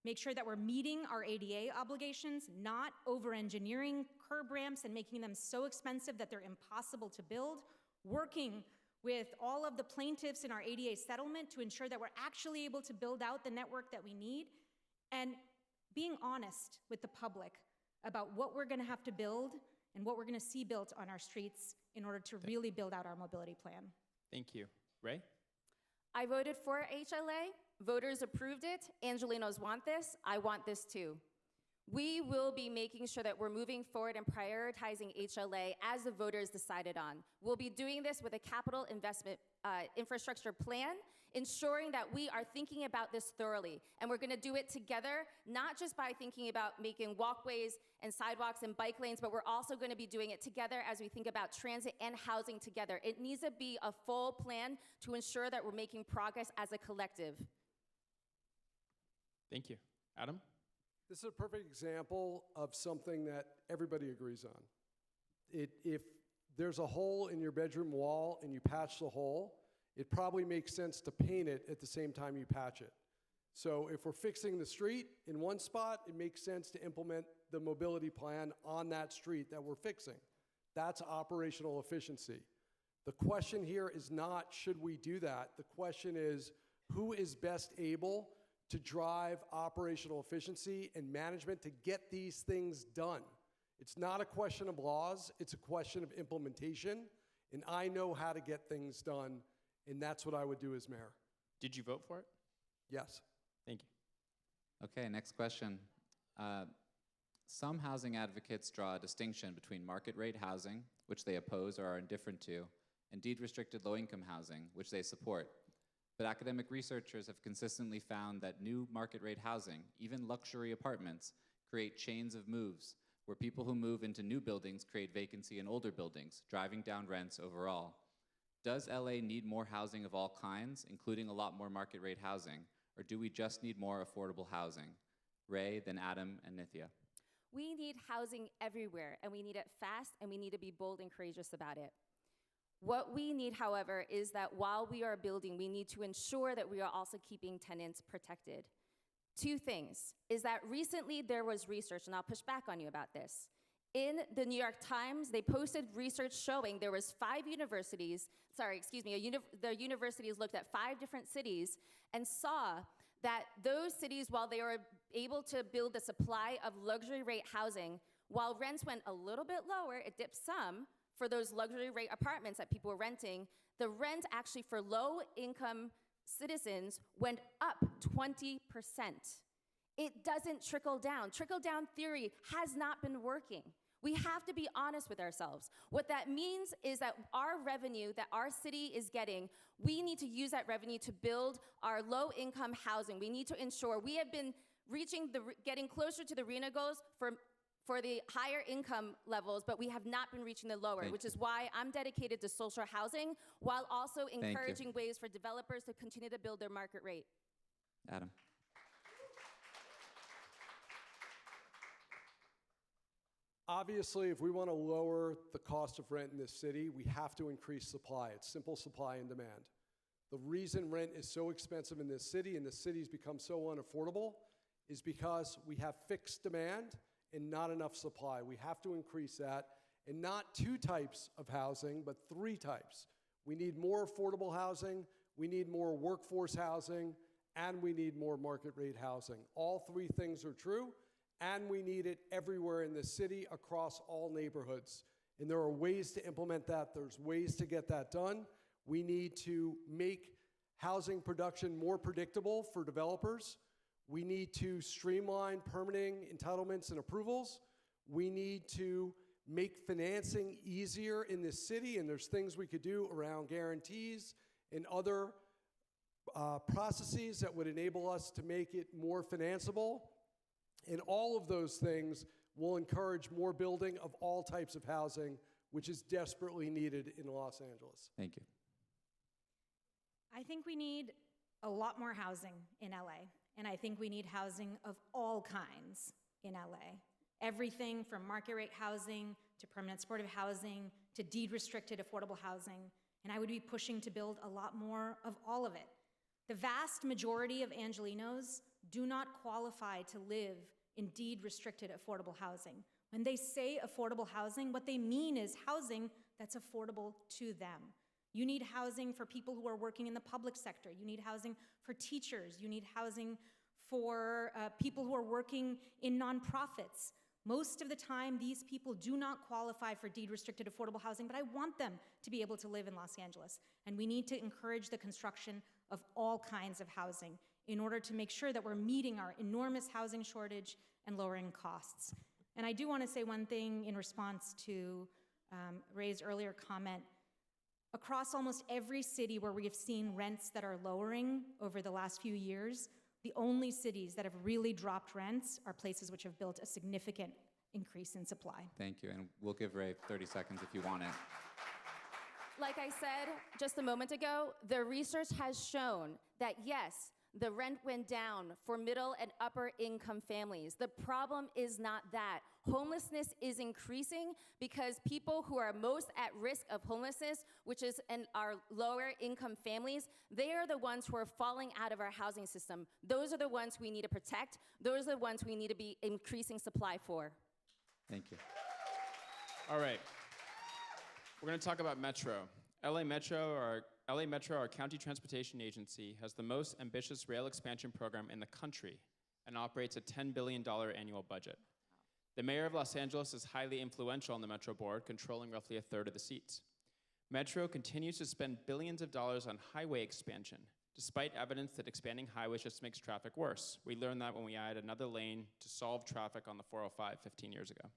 make sure that we're meeting our ADA obligations, not over-engineering curb ramps and making them so expensive that they're impossible to build, working with all of the plaintiffs in our ADA settlement to ensure that we're actually able to build out the network that we need, and being honest with the public about what we're gonna have to build and what we're gonna see built on our streets in order to really build out our mobility plan. Thank you. Ray? I voted for HLA. Voters approved it. Angelenos want this. I want this too. We will be making sure that we're moving forward and prioritizing HLA as the voters decided on. We'll be doing this with a capital investment infrastructure plan, ensuring that we are thinking about this thoroughly. And we're gonna do it together, not just by thinking about making walkways and sidewalks and bike lanes, but we're also gonna be doing it together as we think about transit and housing together. It needs to be a full plan to ensure that we're making progress as a collective. Thank you. Adam? This is a perfect example of something that everybody agrees on. If there's a hole in your bedroom wall and you patch the hole, it probably makes sense to paint it at the same time you patch it. So if we're fixing the street in one spot, it makes sense to implement the mobility plan on that street that we're fixing. That's operational efficiency. The question here is not, should we do that? The question is, who is best able to drive operational efficiency and management to get these things done? It's not a question of laws, it's a question of implementation, and I know how to get things done, and that's what I would do as mayor. Did you vote for it? Yes. Thank you. Okay, next question. Some housing advocates draw a distinction between market rate housing, which they oppose or are indifferent to, and deed-restricted low-income housing, which they support. But academic researchers have consistently found that new market rate housing, even luxury apartments, create chains of moves, where people who move into new buildings create vacancy in older buildings, driving down rents overall. Does LA need more housing of all kinds, including a lot more market rate housing, or do we just need more affordable housing? Rae, then Adam, and Nithya. We need housing everywhere, and we need it fast, and we need to be bold and courageous about it. What we need, however, is that while we are building, we need to ensure that we are also keeping tenants protected. Two things is that recently there was research, and I'll push back on you about this. In the New York Times, they posted research showing there was the universities looked at 5 different cities and saw that those cities, while they were able to build the supply of luxury rate housing, while rents went a little bit lower, it dipped some for those luxury rate apartments that people were renting, the rent actually for low income citizens went up 20%. It doesn't trickle down. Trickle down theory has not been working. We have to be honest with ourselves. What that means is that our revenue that our city is getting, we need to use that revenue to build our low-income housing. We need to ensure we have been getting closer to the RHNA goals for the higher income levels, but we have not been reaching the lower, which is why I'm dedicated to social housing while also encouraging ways for developers to continue to build their market rate. Adam. Obviously, if we want to lower the cost of rent in this city, we have to increase supply. It's simple supply and demand. The reason rent is so expensive in this city and the city's become so unaffordable is because we have fixed demand and not enough supply. We have to increase that, and not 2 types of housing, but 3 types. We need more affordable housing, we need more workforce housing, and we need more market rate housing. All 3 things are true, and we need it everywhere in the city across all neighborhoods. And there are ways to implement that. There's ways to get that done. We need to make housing production more predictable for developers. We need to streamline permitting, entitlements, and approvals. We need to make financing easier in this city, and there's things we could do around guarantees and other processes that would enable us to make it more financeable. And all of those things will encourage more building of all types of housing, which is desperately needed in Los Angeles. Thank you. I think we need a lot more housing in LA, and I think we need housing of all kinds in LA. Everything from market rate housing to permanent supportive housing to deed-restricted affordable housing, and I would be pushing to build a lot more of all of it. The vast majority of Angelenos do not qualify to live in deed-restricted affordable housing. When they say affordable housing, what they mean is housing that's affordable to them. You need housing for people who are working in the public sector. You need housing for teachers. You need housing for people who are working in nonprofits. Most of the time, these people do not qualify for deed-restricted affordable housing, but I want them to be able to live in Los Angeles. And we need to encourage the construction of all kinds of housing in order to make sure that we're meeting our enormous housing shortage and lowering costs. And I do want to say one thing in response to Rae's earlier comment. Across almost every city where we have seen rents that are lowering over the last few years, the only cities that have really dropped rents are places which have built a significant increase in supply. Thank you, and we'll give Rae 30 seconds if you want it. Like I said just a moment ago, the research has shown that yes, the rent went down for middle and upper income families. The problem is not that. homelessness is increasing because people who are most at risk of homelessness, which is in our lower income families, they are the ones who are falling out of our housing system. Those are the ones we need to protect. Those are the ones we need to be increasing supply for. Thank you. All right. We're going to talk about Metro. LA Metro, our county transportation agency, has the most ambitious rail expansion program in the country and operates a $10 billion annual budget. The mayor of Los Angeles is highly influential on the Metro board, controlling roughly a third of the seats. Metro continues to spend billions of dollars on highway expansion, despite evidence that expanding highways just makes traffic worse. We learned that when we added another lane to solve traffic on the 405 15 years ago.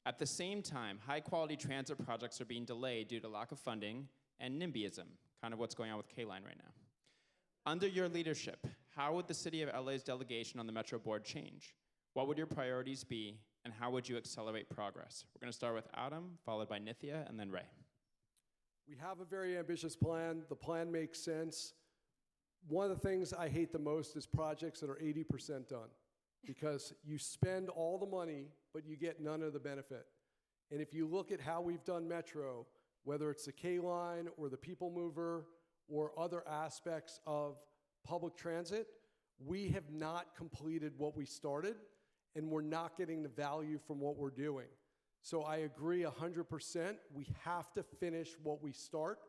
At the same time, high-quality transit projects are being delayed due to lack of funding and NIMBYism, kind of what's going on with K-Line right now. Under your leadership, how would the City of LA's delegation on the Metro Board change? What would your priorities be, and how would you accelerate progress? We're going to start with Adam, followed by Nithya, and then Rae. We have a very ambitious plan. The plan makes sense. One of the things I hate the most is projects that are 80% done, because you spend all the money, but you get none of the benefit. And if you look at how we've done Metro, whether it's the K-Line or the People Mover or other aspects of public transit, we have not completed what we started, and we're not getting the value from what we're doing. So I agree 100%. We have to finish what we start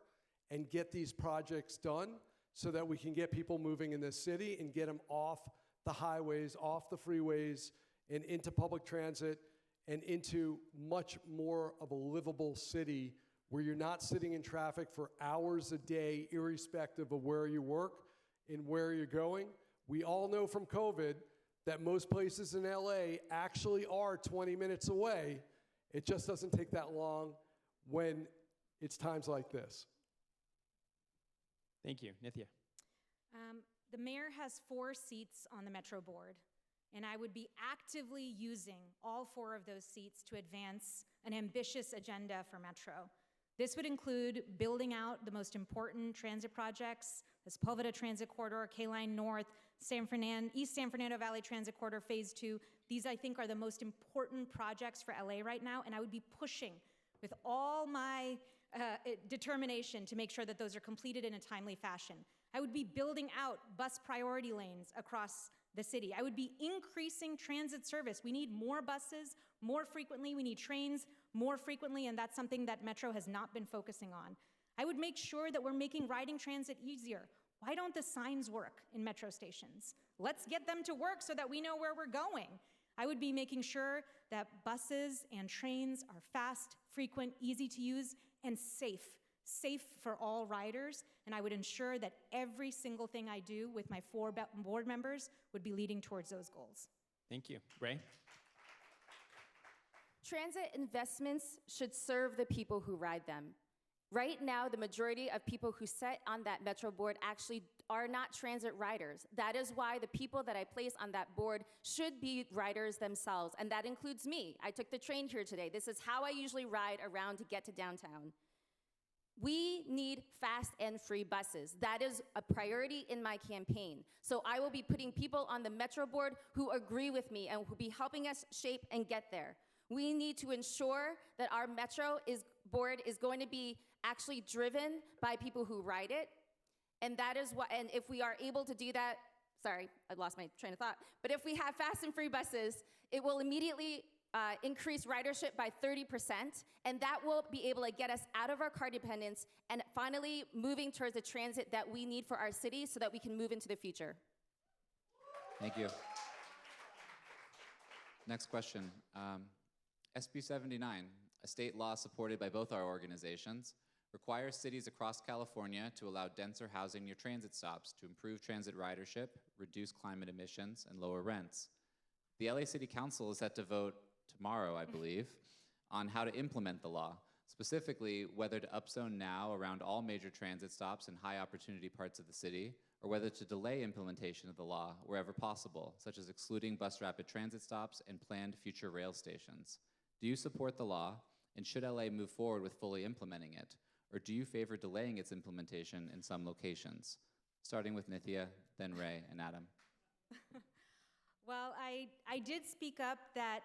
and get these projects done so that we can get people moving in this city and get them off the highways, off the freeways, and into public transit and into much more of a livable city where you're not sitting in traffic for hours a day, irrespective of where you work and where you're going. We all know from COVID that most places in LA actually are 20 minutes away. It just doesn't take that long when it's times like this. Thank you. Nithya. The mayor has 4 seats on the Metro board, and I would be actively using all 4 of those seats to advance an ambitious agenda for Metro. This would include building out the most important transit projects, the Sepulveda Transit Corridor, K-Line North, East San Fernando Valley Transit Corridor Phase 2. These, I think, are the most important projects for LA right now, and I would be pushing with all my determination to make sure that those are completed in a timely fashion. I would be building out bus priority lanes across the city. I would be increasing transit service. We need more buses more frequently. We need trains more frequently, and that's something that Metro has not been focusing on. I would make sure that we're making riding transit easier. Why don't the signs work in Metro stations? Let's get them to work so that we know where we're going. I would be making sure that buses and trains are fast, frequent, easy to use, and safe for all riders, and I would ensure that every single thing I do with my 4 board members would be leading towards those goals. Thank you. Rae? Transit investments should serve the people who ride them. Right now, the majority of people who sit on that Metro board actually are not transit riders. That is why the people that I place on that board should be riders themselves, and that includes me. I took the train here today. This is how I usually ride around to get to downtown. We need fast and free buses. That is a priority in my campaign. So I will be putting people on the Metro board who agree with me and will be helping us shape and get there. We need to ensure that our Metro board is going to be actually driven by people who ride it. And that is what, and if we are able to do that, sorry, I lost my train of thought, but if we have fast and free buses, it will immediately increase ridership by 30%, and that will be able to get us out of our car dependence and finally moving towards the transit that we need for our city so that we can move into the future. Thank you. Next question. SB 79, a state law supported by both our organizations, requires cities across California to allow denser housing near transit stops to improve transit ridership, reduce climate emissions, and lower rents. The LA City Council is set to vote tomorrow, I believe, on how to implement the law, specifically whether to upzone now around all major transit stops in high opportunity parts of the city, or whether to delay implementation of the law wherever possible, such as excluding bus rapid transit stops and planned future rail stations. Do you support the law, and should LA move forward with fully implementing it, or do you favor delaying its implementation in some locations? Starting with Nithya, then Rae, and Adam. Well, I did speak up that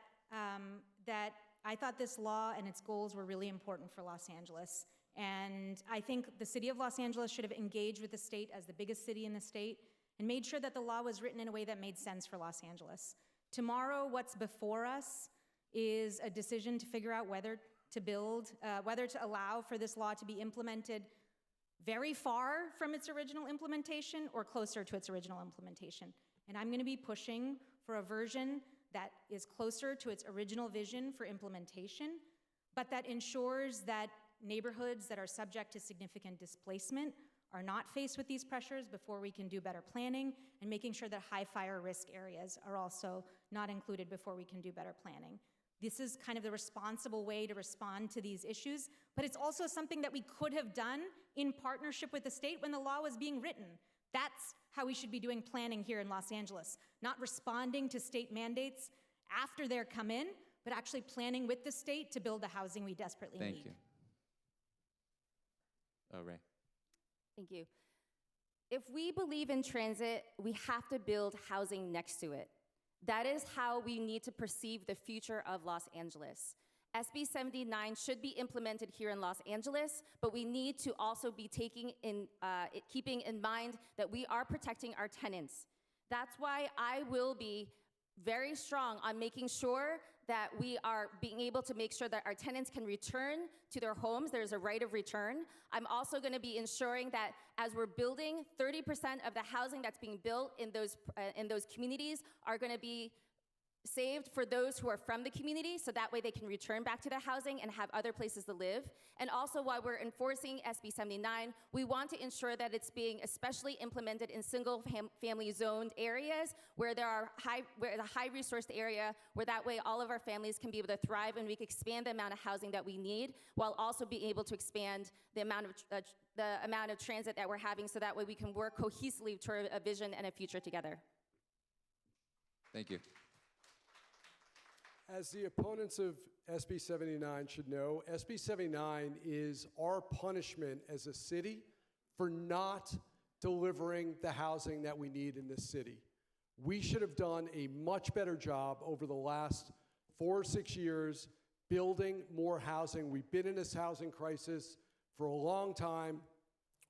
that I thought this law and its goals were really important for Los Angeles. And I think the city of Los Angeles should have engaged with the state as the biggest city in the state and made sure that the law was written in a way that made sense for Los Angeles. Tomorrow, what's before us is a decision to figure out whether to allow for this law to be implemented very far from its original implementation or closer to its original implementation. And I'm gonna be pushing for a version that is closer to its original vision for implementation, but that ensures that neighborhoods that are subject to significant displacement are not faced with these pressures before we can do better planning, and making sure that high fire risk areas are also not included before we can do better planning. This is kind of the responsible way to respond to these issues, but it's also something that we could have done in partnership with the state when the law was being written. That's how we should be doing planning here in Los Angeles, not responding to state mandates after they're come in, but actually planning with the state to build the housing we desperately need. Thank you. Rae. Thank you. If we believe in transit, we have to build housing next to it. That is how we need to perceive the future of Los Angeles. SB 79 should be implemented here in Los Angeles, but we need to also be keeping in mind that we are protecting our tenants. That's why I will be very strong on making sure that we are being able to make sure that our tenants can return to their homes. There's a right of return. I'm also going to be ensuring that as we're building, 30% of the housing that's being built in those communities are going to be saved for those who are from the community, so that way they can return back to the housing and have other places to live. And also, while we're enforcing SB 79, we want to ensure that it's being especially implemented in single-family zoned areas where the high-resourced area, where that way all of our families can be able to thrive and we can expand the amount of housing that we need, while also being able to expand the amount of transit that we're having, so that way we can work cohesively toward a vision and a future together. Thank you. As the opponents of SB 79 should know, SB 79 is our punishment as a city for not delivering the housing that we need in this city. We should have done a much better job over the last 4 or 6 years building more housing. We've been in this housing crisis for a long time.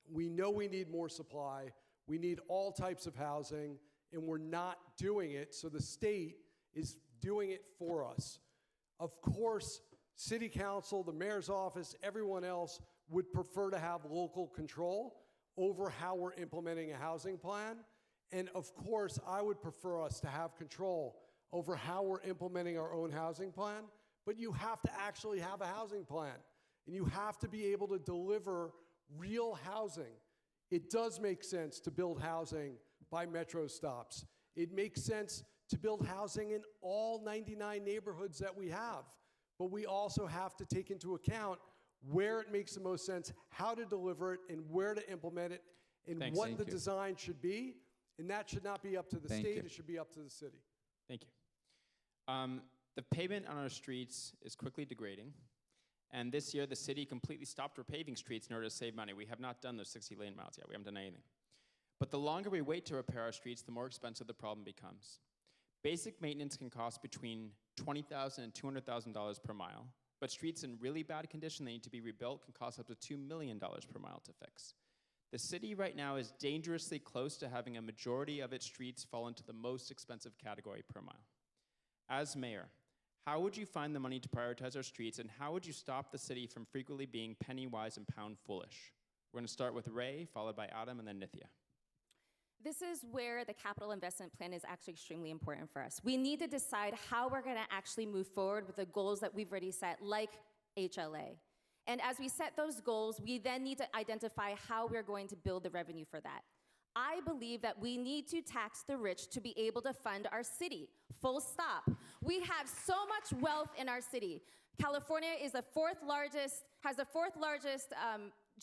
We know we need more supply. We need all types of housing, and we're not doing it, so the state is doing it for us. Of course, City Council, the mayor's office, everyone else would prefer to have local control over how we're implementing a housing plan. And of course, I would prefer us to have control over how we're implementing our own housing plan, but you have to actually have a housing plan, and you have to be able to deliver real housing. It does make sense to build housing by metro stops. It makes sense to build housing in all 99 neighborhoods that we have. But we also have to take into account where it makes the most sense, how to deliver it, and where to implement it, and what the design should be. And that should not be up to the state, it should be up to the city. Thank you. The pavement on our streets is quickly degrading. And this year, the city completely stopped repaving streets in order to save money. We have not done those 60 lane miles yet. We haven't done anything. But the longer we wait to repair our streets, the more expensive the problem becomes. Basic maintenance can cost between $20,000 and $200,000 per mile, but streets in really bad condition that need to be rebuilt can cost up to $2 million per mile to fix. The city right now is dangerously close to having a majority of its streets fall into the most expensive category per mile. As mayor, how would you find the money to prioritize our streets, and how would you stop the city from frequently being penny wise and pound foolish? We're going to start with Rae, followed by Adam, and then Nithya. This is where the capital investment plan is actually extremely important for us. We need to decide how we're going to actually move forward with the goals that we've already set, like HLA. And as we set those goals, we then need to identify how we're going to build the revenue for that. I believe that we need to tax the rich to be able to fund our city, full stop. We have so much wealth in our city. California is has the fourth largest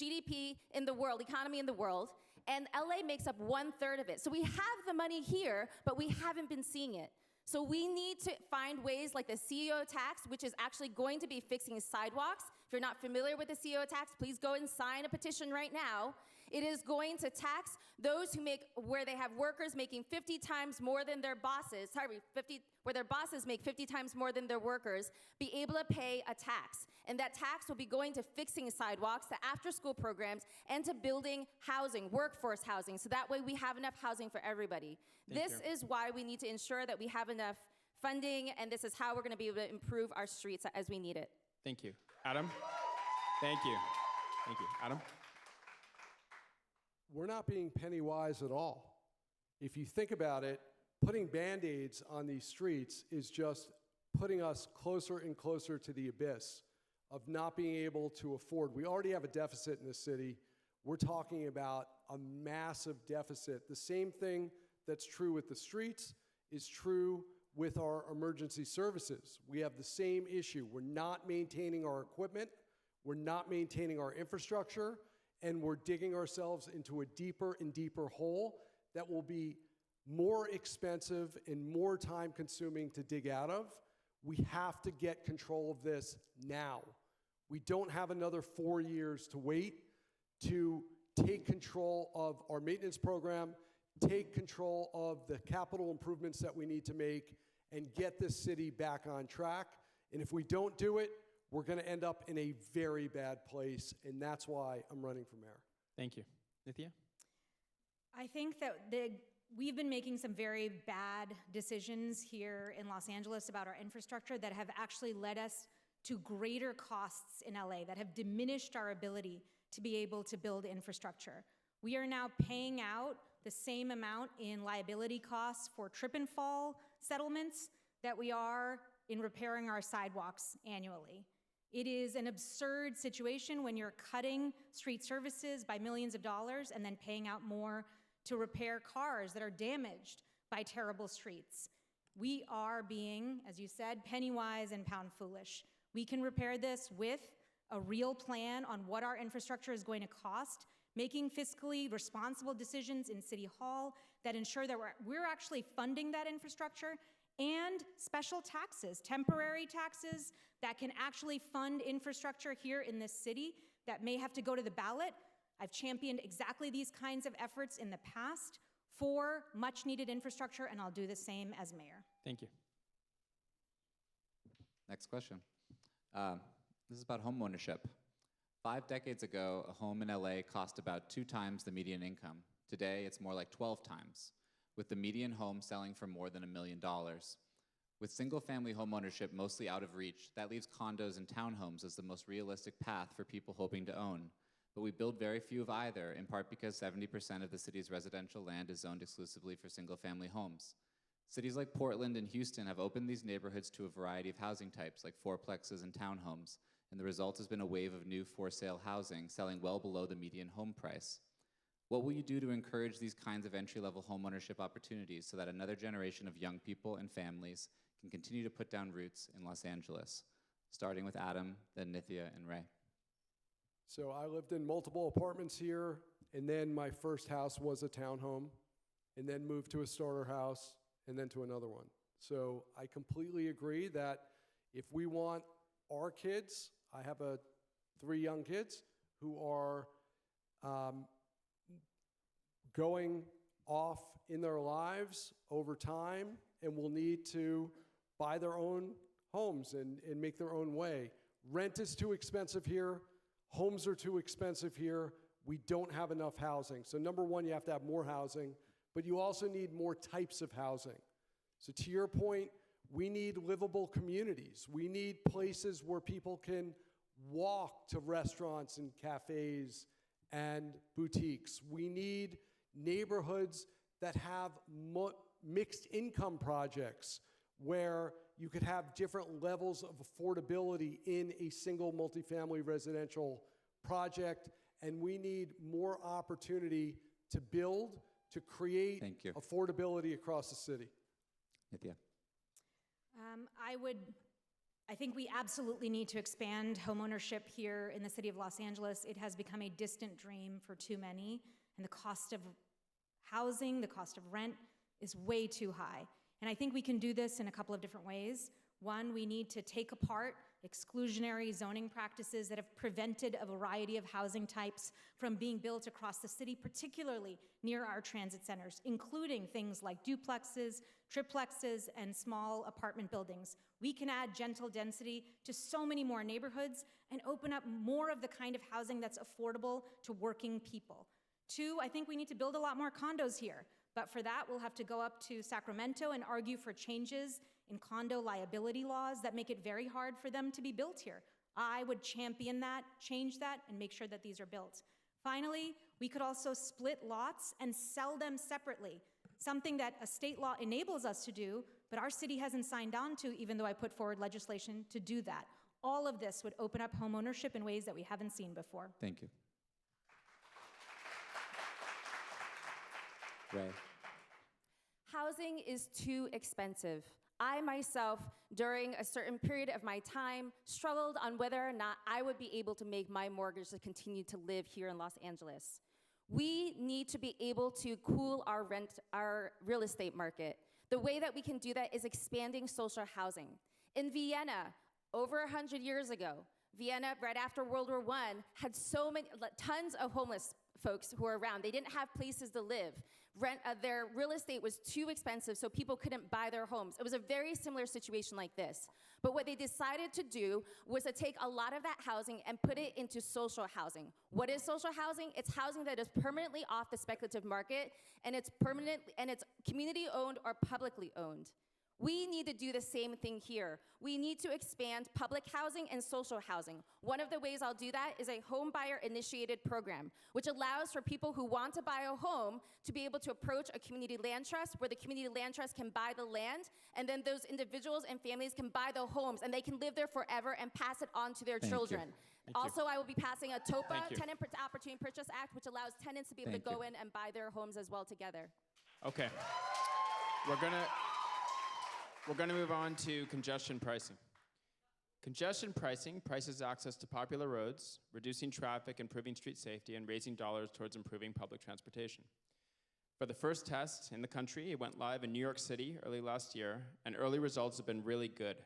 GDP in the world, economy in the world, and LA makes up 1/3 of it. So we have the money here, but we haven't been seeing it. So we need to find ways like the CEO tax, which is actually going to be fixing sidewalks, If you're not familiar with the CEO tax, please go and sign a petition right now. It is going to tax those where they have workers making 50 times more than their bosses, where their bosses make 50 times more than their workers, be able to pay a tax. And that tax will be going to fixing sidewalks, to after-school programs, and to building housing, workforce housing, so that way we have enough housing for everybody. This is why we need to ensure that we have enough funding, and this is how we're going to be able to improve our streets as we need it. Thank you. Adam? Thank you. Thank you. Adam? We're not being penny wise at all. If you think about it, putting Band-Aids on these streets is just putting us closer and closer to the abyss of not being able to afford. We already have a deficit in this city. We're talking about a massive deficit. The same thing that's true with the streets is true with our emergency services. We have the same issue. We're not maintaining our equipment, we're not maintaining our infrastructure, and we're digging ourselves into a deeper and deeper hole that will be more expensive and more time consuming to dig out of. We have to get control of this now. We don't have another 4 years to wait to take control of our maintenance program, take control of the capital improvements that we need to make, and get this city back on track. And if we don't do it, we're going to end up in a very bad place, and that's why I'm running for mayor. Thank you. Nithya? I think that we've been making some very bad decisions here in Los Angeles about our infrastructure that have actually led us to greater costs in LA, that have diminished our ability to be able to build infrastructure. We are now paying out the same amount in liability costs for trip and fall settlements that we are in repairing our sidewalks annually. It is an absurd situation when you're cutting street services by millions of dollars and then paying out more to repair cars that are damaged by terrible streets. We are being, as you said, penny wise and pound foolish. We can repair this with a real plan on what our infrastructure is going to cost, making fiscally responsible decisions in City Hall that ensure that we're actually funding that infrastructure, and special taxes, temporary taxes that can actually fund infrastructure here in this city that may have to go to the ballot. I've championed exactly these kinds of efforts in the past for much needed infrastructure, and I'll do the same as mayor. Thank you. Next question. This is about home ownership. 5 decades ago, a home in LA cost about 2 times the median income. Today, it's more like 12 times, with the median home selling for more than $1 million. With single-family home ownership mostly out of reach, that leaves condos and townhomes as the most realistic path for people hoping to own. But we build very few of either, in part because 70% of the city's residential land is zoned exclusively for single-family homes. Cities like Portland and Houston have opened these neighborhoods to a variety of housing types, like fourplexes and townhomes, and the result has been a wave of new for-sale housing selling well below the median home price. What will you do to encourage these kinds of entry-level homeownership opportunities so that another generation of young people and families can continue to put down roots in Los Angeles? Starting with Adam, then Nithya and Rae. So I lived in multiple apartments here, and then my first house was a townhome, and then moved to a starter house, and then to another one. So I completely agree that if we want our kids, I have 3 young kids who are going off in their lives over time and will need to buy their own homes and make their own way. Rent is too expensive here. Homes are too expensive here. We don't have enough housing. So number one, you have to have more housing, but you also need more types of housing. So to your point, we need livable communities. We need places where people can walk to restaurants and cafes and boutiques. We need neighborhoods that have mixed income projects where you could have different levels of affordability in a single multifamily residential project. And we need more opportunity to build, to create affordability across the city. Nithya. I think we absolutely need to expand homeownership here in the city of Los Angeles. It has become a distant dream for too many, and the cost of housing, the cost of rent is way too high. And I think we can do this in a couple of different ways. One, we need to take apart exclusionary zoning practices that have prevented a variety of housing types from being built across the city, particularly near our transit centers, including things like duplexes, triplexes, and small apartment buildings. We can add gentle density to so many more neighborhoods and open up more of the kind of housing that's affordable to working people. Two, I think we need to build a lot more condos here, but for that, we'll have to go up to Sacramento and argue for changes in condo liability laws that make it very hard for them to be built here. I would champion that, change that, and make sure that these are built. Finally, we could also split lots and sell them separately, something that a state law enables us to do, but our city hasn't signed on to, even though I put forward legislation to do that. All of this would open up home ownership in ways that we haven't seen before. Thank you. Rae. Housing is too expensive. I myself, during a certain period of my time, struggled on whether or not I would be able to make my mortgage to continue to live here in Los Angeles. We need to be able to cool our real estate market. The way that we can do that is expanding social housing. In Vienna, over 100 years ago, Vienna, right after World War I, had tons of homeless folks who were around. They didn't have places to live. Their real estate was too expensive, so people couldn't buy their homes. It was a very similar situation like this. But what they decided to do was to take a lot of that housing and put it into social housing. What is social housing? It's housing that is permanently off the speculative market, and it's community-owned or publicly owned. We need to do the same thing here. We need to expand public housing and social housing. One of the ways I'll do that is a home buyer initiated program, which allows for people who want to buy a home to be able to approach a community land trust, where the community land trust can buy the land, and then those individuals and families can buy the homes, and they can live there forever and pass it on to their children. Also, I will be passing a TOPA, Tenant Opportunity Purchase Act, which allows tenants to be able to go in and buy their homes as well together. Okay. We're going to move on to congestion pricing. Congestion pricing prices access to popular roads, reducing traffic, improving street safety, and raising dollars towards improving public transportation. For the first test in the country, it went live in New York City early last year, and early results have been really good.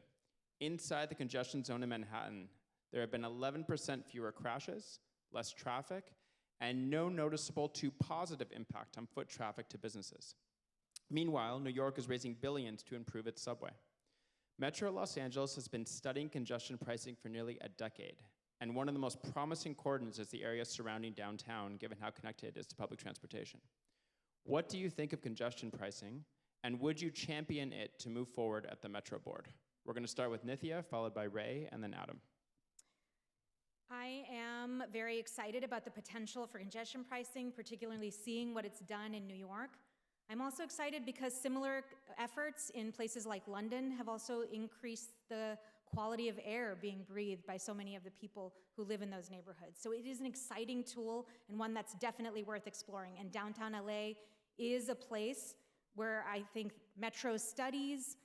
Inside the congestion zone in Manhattan, there have been 11% fewer crashes, less traffic, and no noticeable to positive impact on foot traffic to businesses. Meanwhile, New York is raising billions to improve its subway. Metro Los Angeles has been studying congestion pricing for nearly a decade, and one of the most promising corridors is the area surrounding downtown, given how connected it is to public transportation. What do you think of congestion pricing, and would you champion it to move forward at the Metro Board? We're going to start with Nithya, followed by Rae, and then Adam. I am very excited about the potential for congestion pricing, particularly seeing what it's done in New York. I'm also excited because similar efforts in places like London have also increased the quality of air being breathed by so many of the people who live in those neighborhoods. So it is an exciting tool and one that's definitely worth exploring. And downtown LA is a place where I think Metro studies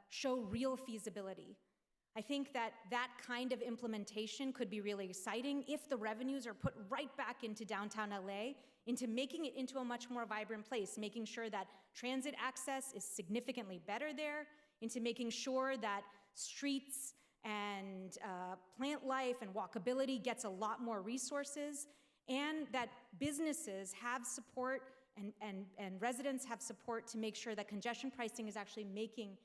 show real feasibility. I think that that kind of implementation could be really exciting if the revenues are put right back into downtown LA, into making it into a much more vibrant place, making sure that transit access is significantly better there, into making sure that streets and plant life and walkability gets a lot more resources, and that businesses have support and residents have support to make sure that congestion pricing is actually making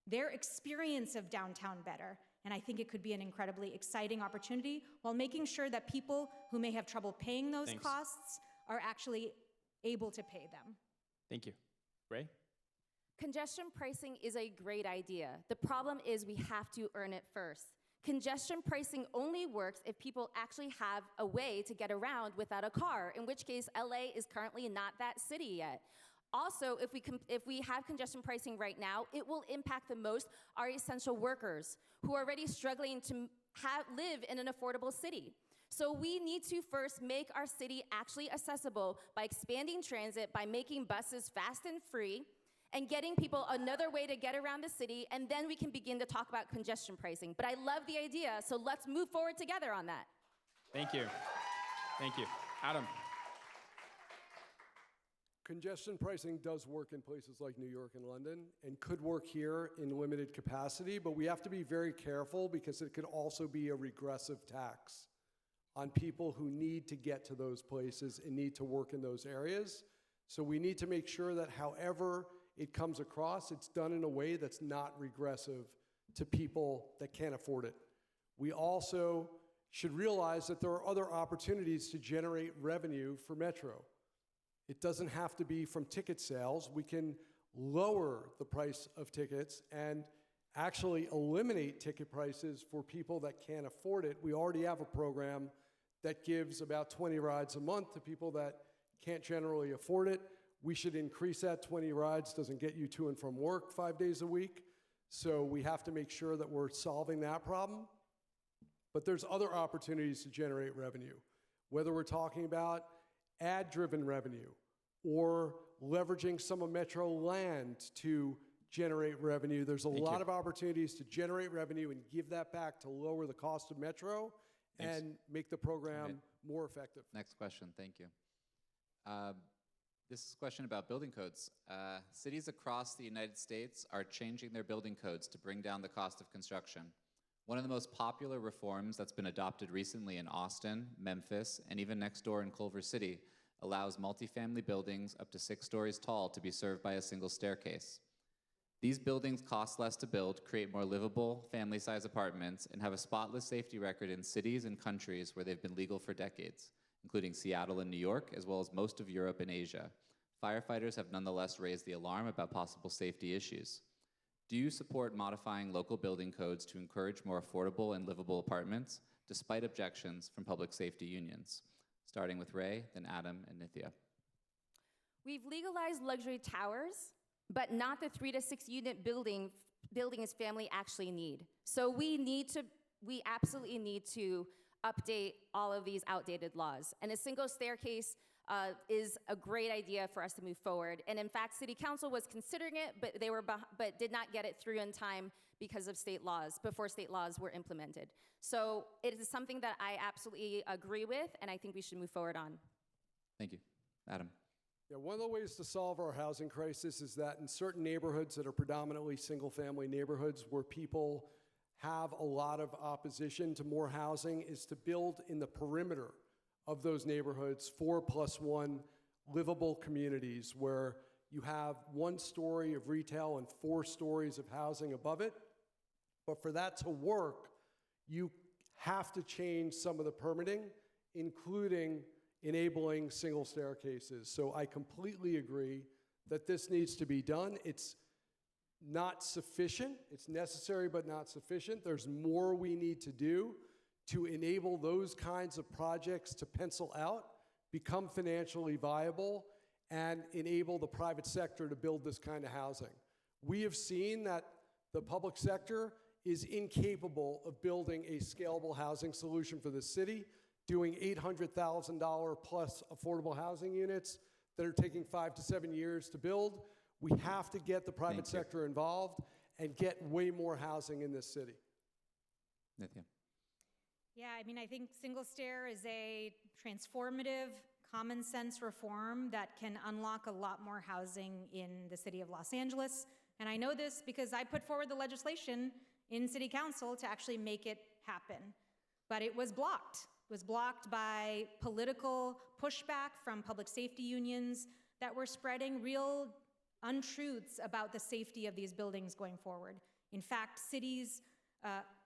their experience of downtown better. And I think it could be an incredibly exciting opportunity while making sure that people who may have trouble paying those costs are actually able to pay them. Thank you. Rae? Congestion pricing is a great idea. The problem is we have to earn it first. Congestion pricing only works if people actually have a way to get around without a car, in which case LA is currently not that city yet. Also, if we have congestion pricing right now, it will impact the most our essential workers who are already struggling to live in an affordable city. So we need to first make our city actually accessible by expanding transit, by making buses fast and free, and getting people another way to get around the city, and then we can begin to talk about congestion pricing. But I love the idea, so let's move forward together on that. Thank you. Thank you. Adam? Congestion pricing does work in places like New York and London and could work here in limited capacity, but we have to be very careful because it could also be a regressive tax on people who need to get to those places and need to work in those areas. So we need to make sure that however it comes across, it's done in a way that's not regressive to people that can't afford it. We also should realize that there are other opportunities to generate revenue for Metro. It doesn't have to be from ticket sales. We can lower the price of tickets and actually eliminate ticket prices for people that can't afford it. We already have a program that gives about 20 rides a month to people that can't generally afford it. We should increase that. 20 rides doesn't get you to and from work 5 days a week. So we have to make sure that we're solving that problem. But there's other opportunities to generate revenue, whether we're talking about ad-driven revenue or leveraging some of Metro land to generate revenue. There's a lot of opportunities to generate revenue and give that back to lower the cost of Metro and make the program more effective. Next question, thank you. This is a question about building codes. Cities across the United States are changing their building codes to bring down the cost of construction. One of the most popular reforms that's been adopted recently in Austin, Memphis, and even next door in Culver City allows multifamily buildings up to 6 stories tall to be served by a single staircase. These buildings cost less to build, create more livable, family-size apartments, and have a spotless safety record in cities and countries where they've been legal for decades, including Seattle and New York, as well as most of Europe and Asia. Firefighters have nonetheless raised the alarm about possible safety issues. Do you support modifying local building codes to encourage more affordable and livable apartments, despite objections from public safety unions? Starting with Rae, then Adam, and Nithya. We've legalized luxury towers, but not the 3 to 6 unit buildings family actually need. So we absolutely need to update all of these outdated laws. And a single staircase is a great idea for us to move forward. And in fact, City Council was considering it, but did not get it through in time because of state laws, before state laws were implemented. So it is something that I absolutely agree with, and I think we should move forward on. Thank you. Adam. Yeah, one of the ways to solve our housing crisis is that in certain neighborhoods that are predominantly single-family neighborhoods where people have a lot of opposition to more housing is to build in the perimeter of those neighborhoods 4+1 livable communities where you have 1 story of retail and 4 stories of housing above it. But for that to work, you have to change some of the permitting, including enabling single staircases. So I completely agree that this needs to be done. It's not sufficient. It's necessary but not sufficient. There's more we need to do to enable those kinds of projects to pencil out, become financially viable, and enable the private sector to build this kind of housing. We have seen that the public sector is incapable of building a scalable housing solution for the city, doing $800,000 plus affordable housing units that are taking 5 to 7 years to build. We have to get the private sector involved and get way more housing in this city. Nithya. Yeah, I mean, I think single stair is a transformative, common sense reform that can unlock a lot more housing in the city of Los Angeles. And I know this because I put forward the legislation in city council to actually make it happen. But it was blocked. It was blocked by political pushback from public safety unions that were spreading real untruths about the safety of these buildings going forward. In fact, cities,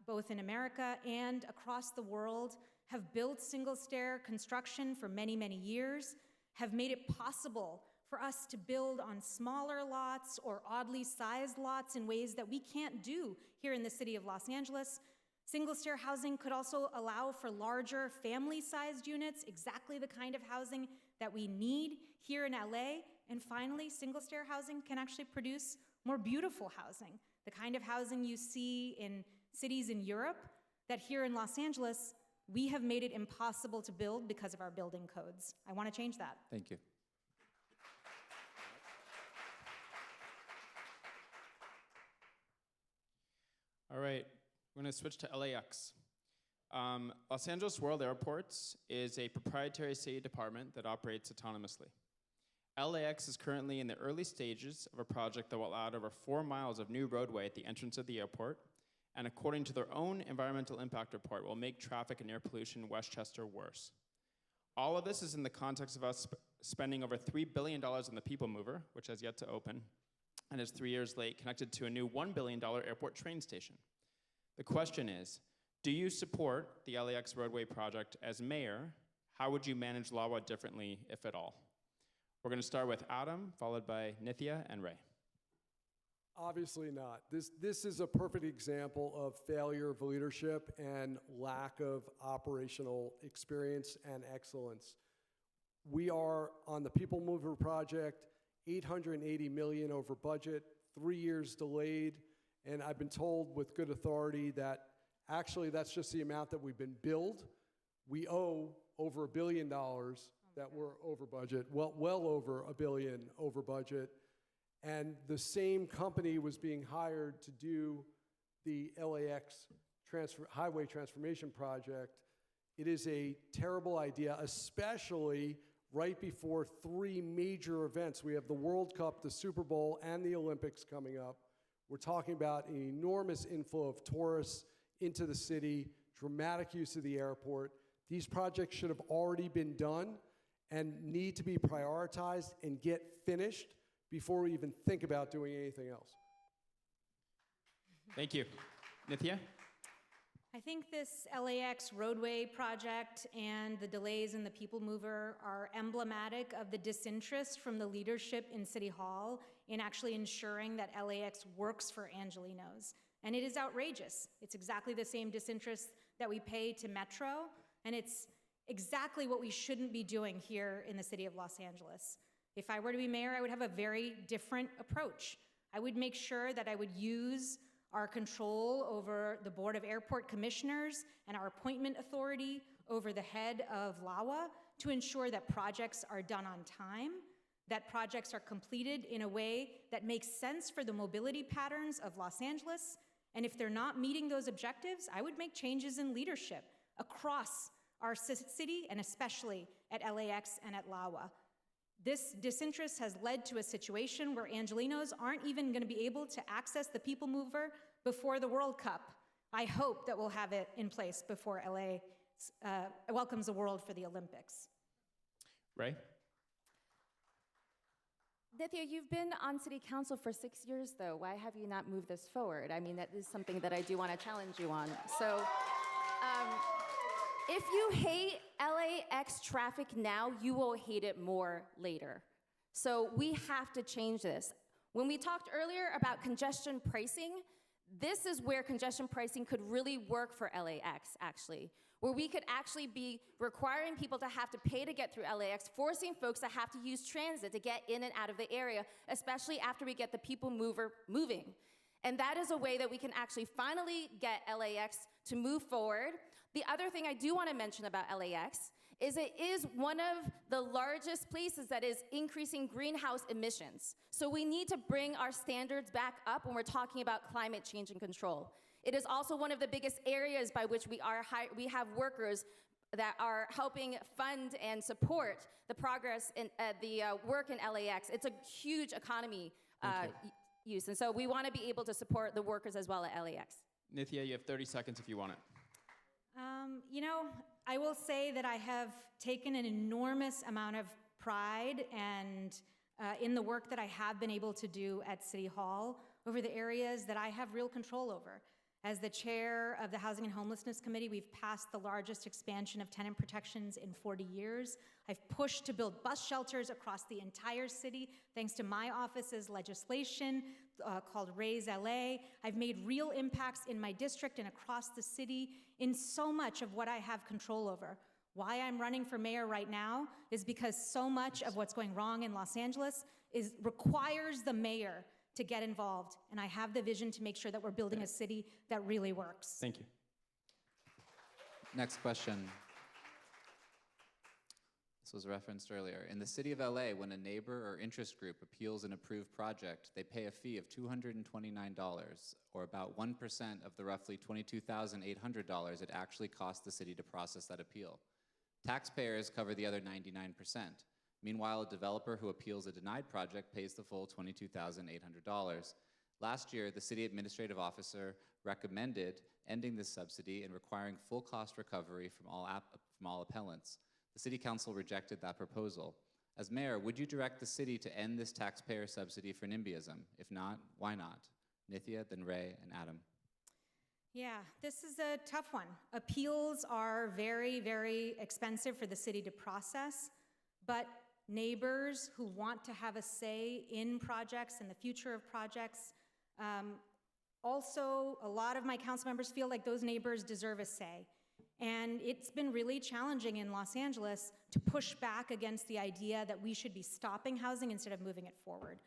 both in America and across the world, have built single stair construction for many, many years, have made it possible for us to build on smaller lots or oddly sized lots in ways that we can't do here in the city of Los Angeles. Single stair housing could also allow for larger family-sized units, exactly the kind of housing that we need here in LA. And finally, single stair housing can actually produce more beautiful housing, the kind of housing you see in cities in Europe that here in Los Angeles, we have made it impossible to build because of our building codes. I want to change that. Thank you. All right, we're going to switch to LAX. Los Angeles World Airports is a proprietary city department that operates autonomously. LAX is currently in the early stages of a project that will add over 4 miles of new roadway at the entrance of the airport, and according to their own environmental impact report, will make traffic and air pollution in Westchester worse. All of this is in the context of us spending over $3 billion on the People Mover, which has yet to open, and is 3 years late, connected to a new $1 billion airport train station. The question is, do you support the LAX roadway project as mayor? How would you manage LAWA differently, if at all? We're going to start with Adam, followed by Nithya and Rae. Obviously not. This is a perfect example of failure of leadership and lack of operational experience and excellence. We are on the People Mover project, $880 million over budget, 3 years delayed, and I've been told with good authority that actually that's just the amount that we've been billed. We owe over $1 billion that we're over budget, well over $1 billion over budget. And the same company was being hired to do the LAX highway transformation project. It is a terrible idea, especially right before 3 major events. We have the World Cup, the Super Bowl, and the Olympics coming up. We're talking about an enormous inflow of tourists into the city, dramatic use of the airport. These projects should have already been done and need to be prioritized and get finished before we even think about doing anything else. Thank you. Nithya? I think this LAX roadway project and the delays in the People Mover are emblematic of the disinterest from the leadership in City Hall in actually ensuring that LAX works for Angelenos. And it is outrageous. It's exactly the same disinterest that we pay to Metro, and it's exactly what we shouldn't be doing here in the city of Los Angeles. If I were to be mayor, I would have a very different approach. I would make sure that I would use our control over the Board of Airport Commissioners and our appointment authority over the head of LAWA to ensure that projects are done on time, that projects are completed in a way that makes sense for the mobility patterns of Los Angeles. And if they're not meeting those objectives, I would make changes in leadership across our city and especially at LAX and at LAWA. This disinterest has led to a situation where Angelenos aren't even going to be able to access the People Mover before the World Cup. I hope that we'll have it in place before LA welcomes the world for the Olympics. Rae? Nithya, you've been on city council for 6 years, though. Why have you not moved this forward? I mean, that is something that I do want to challenge you on. So, if you hate LAX traffic now, you will hate it more later. So we have to change this. When we talked earlier about congestion pricing, this is where congestion pricing could really work for LAX, actually, where we could actually be requiring people to have to pay to get through LAX, forcing folks to have to use transit to get in and out of the area, especially after we get the People Mover moving. And that is a way that we can actually finally get LAX to move forward. The other thing I do want to mention about LAX is it is one of the largest places that is increasing greenhouse emissions. So we need to bring our standards back up when we're talking about climate change and control. It is also one of the biggest areas by which we have workers that are helping fund and support the progress in the work in LAX. It's a huge economy use, and so we want to be able to support the workers as well at LAX. Nithya, you have 30 seconds if you want it. You know, I will say that I have taken an enormous amount of pride and in the work that I have been able to do at City Hall over the areas that I have real control over. As the chair of the Housing and Homelessness Committee, we've passed the largest expansion of tenant protections in 40 years. I've pushed to build bus shelters across the entire city, thanks to my office's legislation called Raise LA. I've made real impacts in my district and across the city in so much of what I have control over. Why I'm running for mayor right now is because so much of what's going wrong in Los Angeles requires the mayor to get involved, and I have the vision to make sure that we're building a city that really works. Thank you. Next question. This was referenced earlier. In the city of LA, when a neighbor or interest group appeals an approved project, they pay a fee of $229, or about 1% of the roughly $22,800 it actually costs the city to process that appeal. Taxpayers cover the other 99%. Meanwhile, a developer who appeals a denied project pays the full $22,800. Last year, the city administrative officer recommended ending this subsidy and requiring full cost recovery from all appellants. The city council rejected that proposal. As mayor, would you direct the city to end this taxpayer subsidy for NIMBYism? If not, why not? Nithya, then Rae, and Adam. Yeah, this is a tough one. Appeals are very, very expensive for the city to process, but neighbors who want to have a say in projects and the future of projects, also a lot of my council members feel like those neighbors deserve a say. And it's been really challenging in Los Angeles to push back against the idea that we should be stopping housing instead of moving it forward.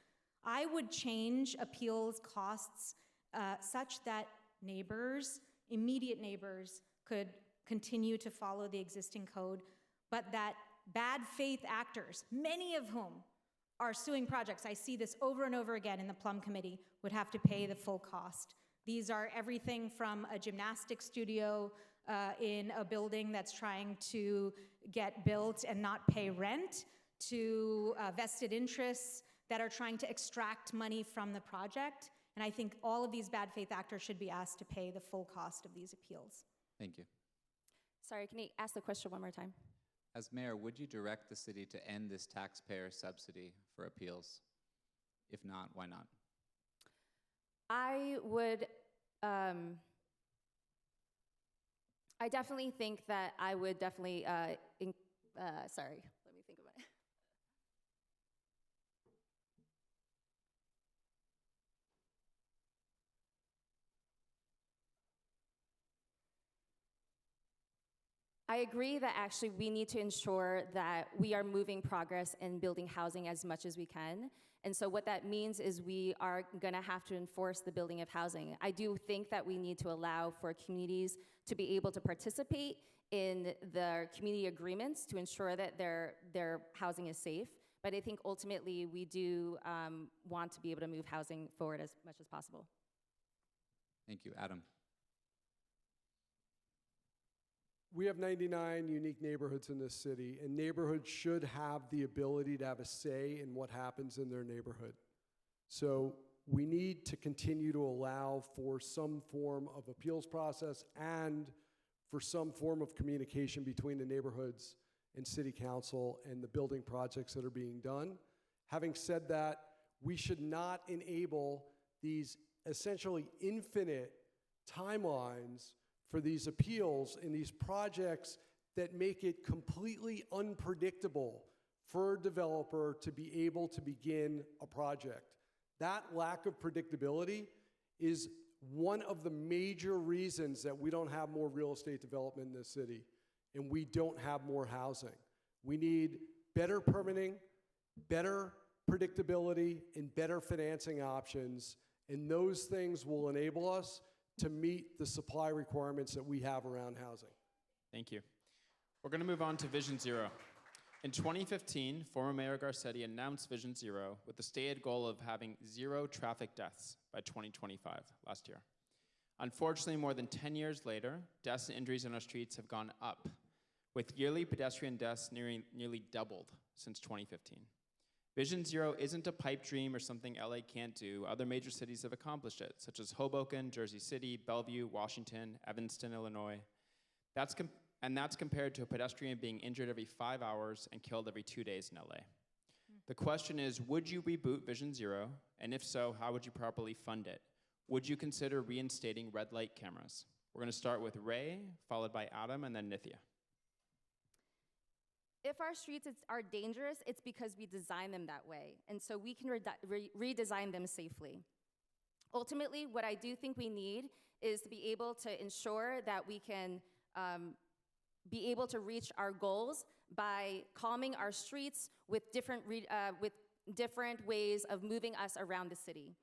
I would change appeals costs such that neighbors, immediate neighbors, could continue to follow the existing code, but that bad faith actors, many of whom are suing projects, I see this over and over again in the Plum Committee, would have to pay the full cost. These are everything from a gymnastics studio in a building that's trying to get built and not pay rent, to vested interests that are trying to extract money from the project. And I think all of these bad faith actors should be asked to pay the full cost of these appeals. Thank you. Sorry, can you ask the question one more time? As mayor, would you direct the city to end this taxpayer subsidy for appeals? If not, why not? I would, I definitely think that I would definitely, sorry, let me think about it. I agree that actually we need to ensure that we are moving progress in building housing as much as we can. And so what that means is we are gonna have to enforce the building of housing. I do think that we need to allow for communities to be able to participate in the community agreements to ensure that their housing is safe. But I think ultimately we do want to be able to move housing forward as much as possible. Thank you. Adam. We have 99 unique neighborhoods in this city, and neighborhoods should have the ability to have a say in what happens in their neighborhood. So we need to continue to allow for some form of appeals process and for some form of communication between the neighborhoods and city council and the building projects that are being done. Having said that, we should not enable these essentially infinite timelines for these appeals and these projects that make it completely unpredictable for a developer to be able to begin a project. That lack of predictability is one of the major reasons that we don't have more real estate development in this city and we don't have more housing. We need better permitting, better predictability, and better financing options, and those things will enable us to meet the supply requirements that we have around housing. Thank you. We're going to move on to Vision Zero. In 2015, former Mayor Garcetti announced Vision Zero with the stated goal of having 0 traffic deaths by 2025, last year. Unfortunately, more than 10 years later, deaths and injuries on our streets have gone up, with yearly pedestrian deaths nearly doubled since 2015. Vision Zero isn't a pipe dream or something LA can't do. Other major cities have accomplished it, such as Hoboken, Jersey City, Bellevue, Washington, Evanston, Illinois. That's compared to a pedestrian being injured every 5 hours and killed every 2 days in LA. The question is, would you reboot Vision Zero? And if so, how would you properly fund it? Would you consider reinstating red light cameras? We're gonna start with Rae, followed by Adam, and then Nithya. If our streets are dangerous, it's because we design them that way. And so we can redesign them safely. Ultimately, what I do think we need is to be able to ensure that we can be able to reach our goals by calming our streets with different ways of moving us around the city.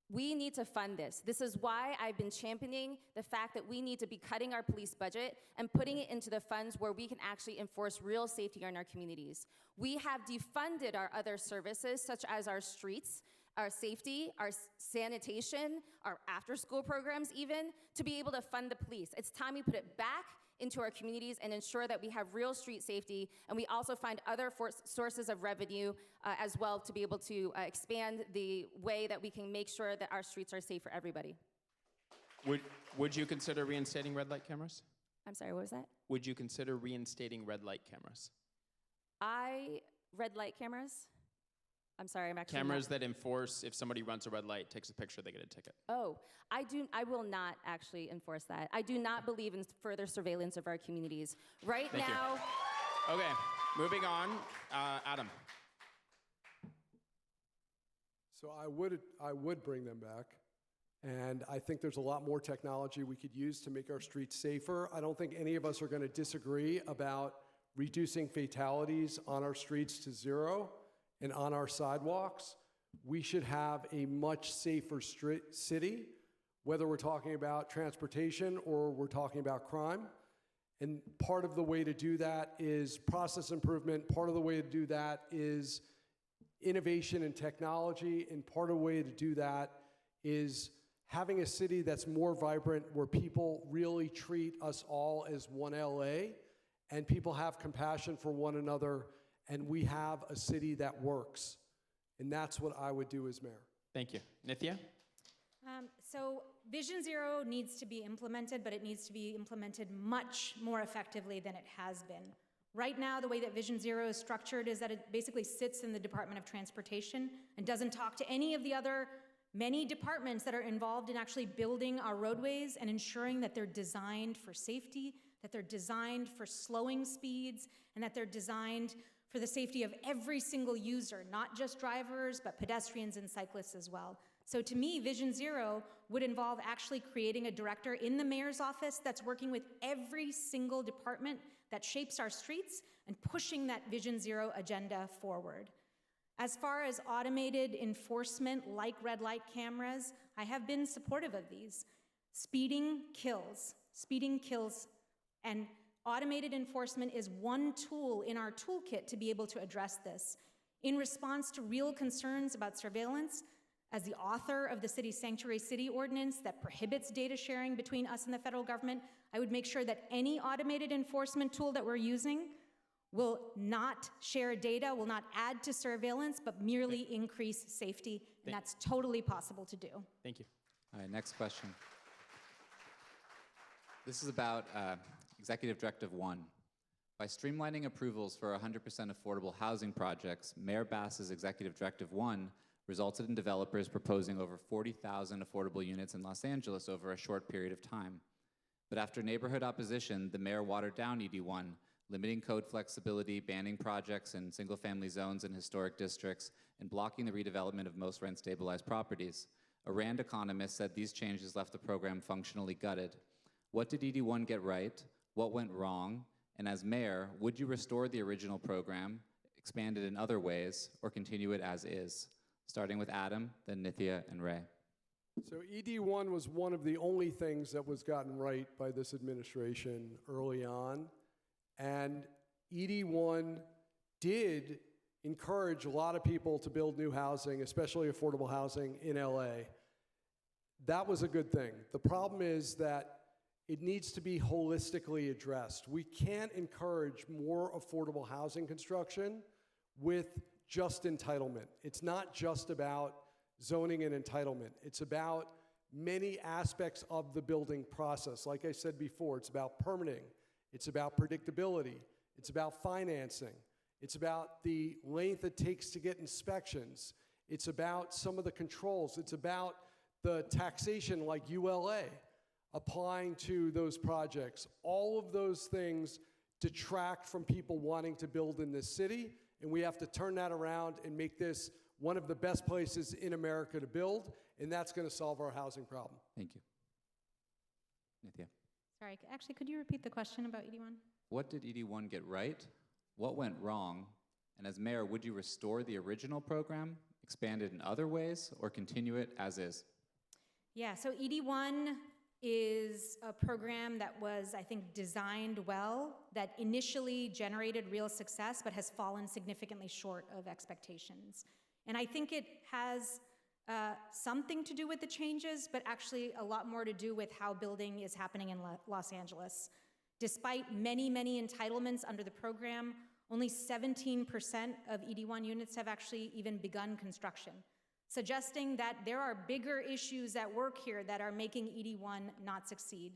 We need to fund this. This is why I've been championing the fact that we need to be cutting our police budget and putting it into the funds where we can actually enforce real safety in our communities. We have defunded our other services, such as our streets, our safety, our sanitation, our after-school programs even, to be able to fund the police. It's time we put it back into our communities and ensure that we have real street safety, and we also find other sources of revenue as well to be able to expand the way that we can make sure that our streets are safe for everybody. Would you consider reinstating red light cameras? I'm sorry, what was that? Would you consider reinstating red light cameras? Red light cameras? I'm sorry, I'm actually Cameras that enforce if somebody runs a red light, takes a picture, they get a ticket. Oh, I will not actually enforce that. I do not believe in further surveillance of our communities. Right Thank now. you. Okay, moving on. Adam. So I would bring them back. And I think there's a lot more technology we could use to make our streets safer. I don't think any of us are going to disagree about reducing fatalities on our streets to zero and on our sidewalks. We should have a much safer city, whether we're talking about transportation or we're talking about crime. And part of the way to do that is process improvement. Part of the way to do that is innovation and technology. And part of the way to do that is having a city that's more vibrant, where people really treat us all as one LA, and people have compassion for one another, and we have a city that works. And that's what I would do as mayor. Thank you. Nithya? So Vision Zero needs to be implemented, but it needs to be implemented much more effectively than it has been. Right now, the way that Vision Zero is structured is that it basically sits in the Department of Transportation and doesn't talk to any of the other many departments that are involved in actually building our roadways and ensuring that they're designed for safety, that they're designed for slowing speeds, and that they're designed for the safety of every single user, not just drivers, but pedestrians and cyclists as well. So to me, Vision Zero would involve actually creating a director in the mayor's office that's working with every single department that shapes our streets and pushing that Vision Zero agenda forward. As far as automated enforcement like red light cameras, I have been supportive of these. Speeding kills, and automated enforcement is one tool in our toolkit to be able to address this. In response to real concerns about surveillance, as the author of the City Sanctuary City Ordinance that prohibits data sharing between us and the federal government, I would make sure that any automated enforcement tool that we're using will not share data, will not add to surveillance, but merely increase safety, and that's totally possible to do. Thank you. All right, next question. This is about Executive Directive 1. By streamlining approvals for 100% affordable housing projects, Mayor Bass's Executive Directive 1 resulted in developers proposing over 40,000 affordable units in Los Angeles over a short period of time. But after neighborhood opposition, the mayor watered down ED1, limiting code flexibility, banning projects in single-family zones and historic districts, and blocking the redevelopment of most rent-stabilized properties. A RAND economist said these changes left the program functionally gutted. What did ED1 get right? What went wrong? And as mayor, would you restore the original program, expand it in other ways, or continue it as is? Starting with Adam, then Nithya and Rae. So ED1 was one of the only things that was gotten right by this administration early on. And ED1 did encourage a lot of people to build new housing, especially affordable housing in LA. That was a good thing. The problem is that it needs to be holistically addressed. We can't encourage more affordable housing construction with just entitlement. It's not just about zoning and entitlement. It's about many aspects of the building process. Like I said before, it's about permitting. It's about predictability. It's about financing. It's about the length it takes to get inspections. It's about some of the controls. It's about the taxation like ULA applying to those projects. All of those things detract from people wanting to build in this city, and we have to turn that around and make this one of the best places in America to build, and that's going to solve our housing problem. Thank you. Nithya. Sorry, actually, could you repeat the question about ED1? What did ED1 get right? What went wrong? And as mayor, would you restore the original program, expand it in other ways, or continue it as is? Yeah, so ED1 is a program that was, I think, designed well, that initially generated real success, but has fallen significantly short of expectations. And I think it has something to do with the changes, but actually a lot more to do with how building is happening in Los Angeles. Despite many, many entitlements under the program, only 17% of ED1 units have actually even begun construction, suggesting that there are bigger issues at work here that are making ED1 not succeed.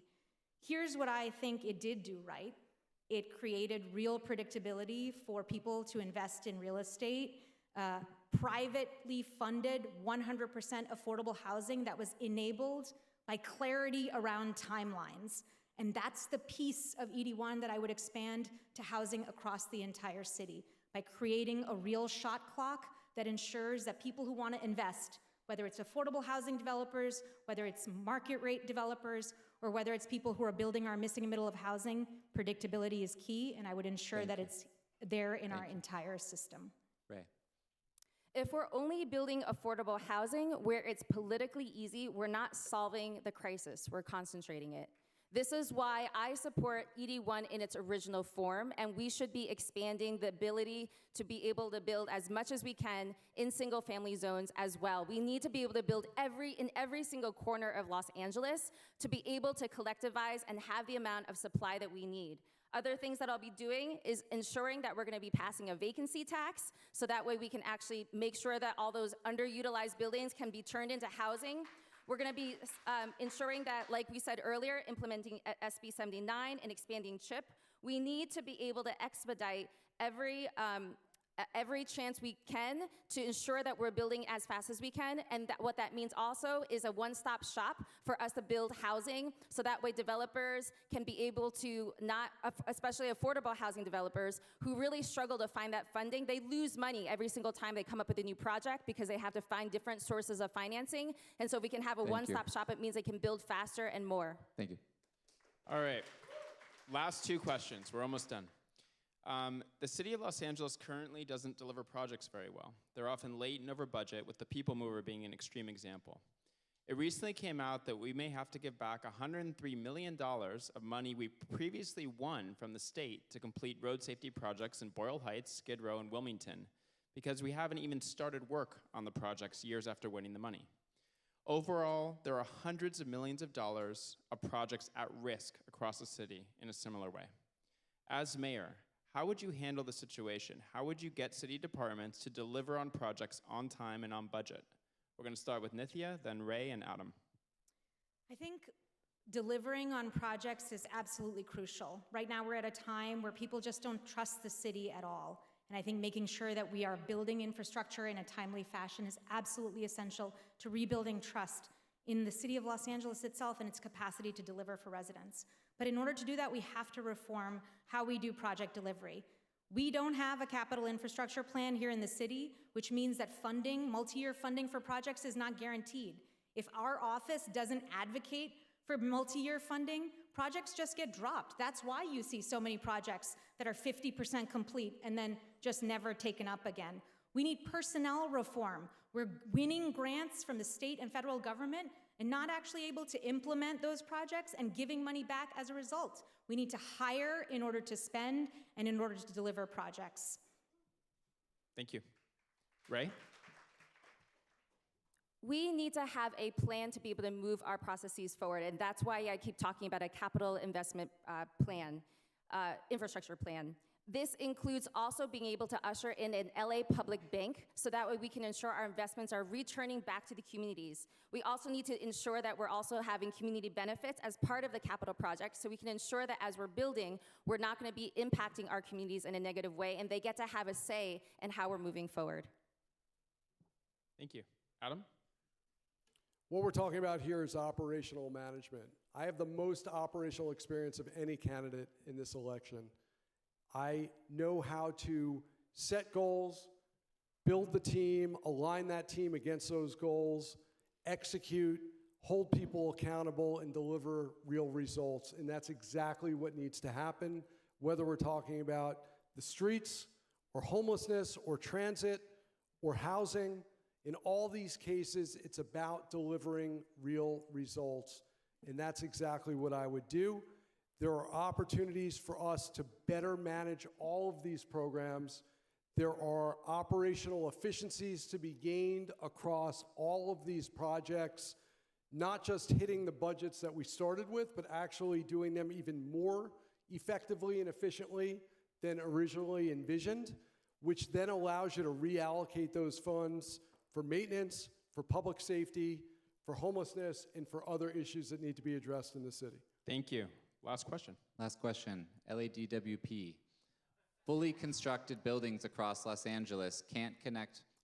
Here's what I think it did do right. It created real predictability for people to invest in real estate, privately funded 100% affordable housing that was enabled by clarity around timelines. And that's the piece of ED1 that I would expand to housing across the entire city, by creating a real shot clock that ensures that people who want to invest, whether it's affordable housing developers, whether it's market rate developers, or whether it's people who are building our missing middle of housing, predictability is key, and I would ensure that it's there in our entire system. Rae. If we're only building affordable housing where it's politically easy, we're not solving the crisis, we're concentrating it. This is why I support ED1 in its original form, and we should be expanding the ability to be able to build as much as we can in single-family zones as well. We need to be able to build in every single corner of Los Angeles to be able to collectivize and have the amount of supply that we need. Other things that I'll be doing is ensuring that we're going to be passing a vacancy tax, so that way we can actually make sure that all those underutilized buildings can be turned into housing. We're going to be ensuring that, like we said earlier, implementing SB 79 and expanding CHIP. We need to be able to expedite every chance we can to ensure that we're building as fast as we can, and what that means also is a one-stop shop for us to build housing, so that way developers can be able to especially affordable housing developers who really struggle to find that funding, they lose money every single time they come up with a new project because they have to find different sources of financing, and so if we can have a one-stop shop, it means they can build faster and more. Thank you. All right, last two questions, we're almost done. The city of Los Angeles currently doesn't deliver projects very well. They're often late and over budget, with the people mover being an extreme example. It recently came out that we may have to give back $103 million of money we previously won from the state to complete road safety projects in Boyle Heights, Skid Row, and Wilmington, because we haven't even started work on the projects years after winning the money. Overall, there are hundreds of millions of dollars of projects at risk across the city in a similar way. As mayor, how would you handle the situation? How would you get city departments to deliver on projects on time and on budget? We're going to start with Nithya, then Rae, and Adam. I think delivering on projects is absolutely crucial. Right now, we're at a time where people just don't trust the city at all. And I think making sure that we are building infrastructure in a timely fashion is absolutely essential to rebuilding trust in the city of Los Angeles itself and its capacity to deliver for residents. But in order to do that, we have to reform how we do project delivery. We don't have a capital infrastructure plan here in the city, which means that funding, multi-year funding for projects is not guaranteed. If our office doesn't advocate for multi-year funding, projects just get dropped. That's why you see so many projects that are 50% complete and then just never taken up again. We need personnel reform. We're winning grants from the state and federal government and not actually able to implement those projects and giving money back as a result. We need to hire in order to spend and in order to deliver projects. Thank you. Rae? We need to have a plan to be able to move our processes forward, and that's why I keep talking about a capital investment plan, infrastructure plan. This includes also being able to usher in an LA public bank, so that way we can ensure our investments are returning back to the communities. We also need to ensure that we're also having community benefits as part of the capital project, so we can ensure that as we're building, we're not going to be impacting our communities in a negative way, and they get to have a say in how we're moving forward. Thank you. Adam? What we're talking about here is operational management. I have the most operational experience of any candidate in this election. I know how to set goals, build the team, align that team against those goals, execute, hold people accountable, and deliver real results. And that's exactly what needs to happen, whether we're talking about the streets or homelessness or transit or housing. In all these cases, it's about delivering real results. And that's exactly what I would do. There are opportunities for us to better manage all of these programs. There are operational efficiencies to be gained across all of these projects, not just hitting the budgets that we started with, but actually doing them even more effectively and efficiently than originally envisioned, which then allows you to reallocate those funds for maintenance, for public safety, for homelessness, and for other issues that need to be addressed in the city. Thank you. Last question. Last question, LADWP. Fully constructed buildings across Los Angeles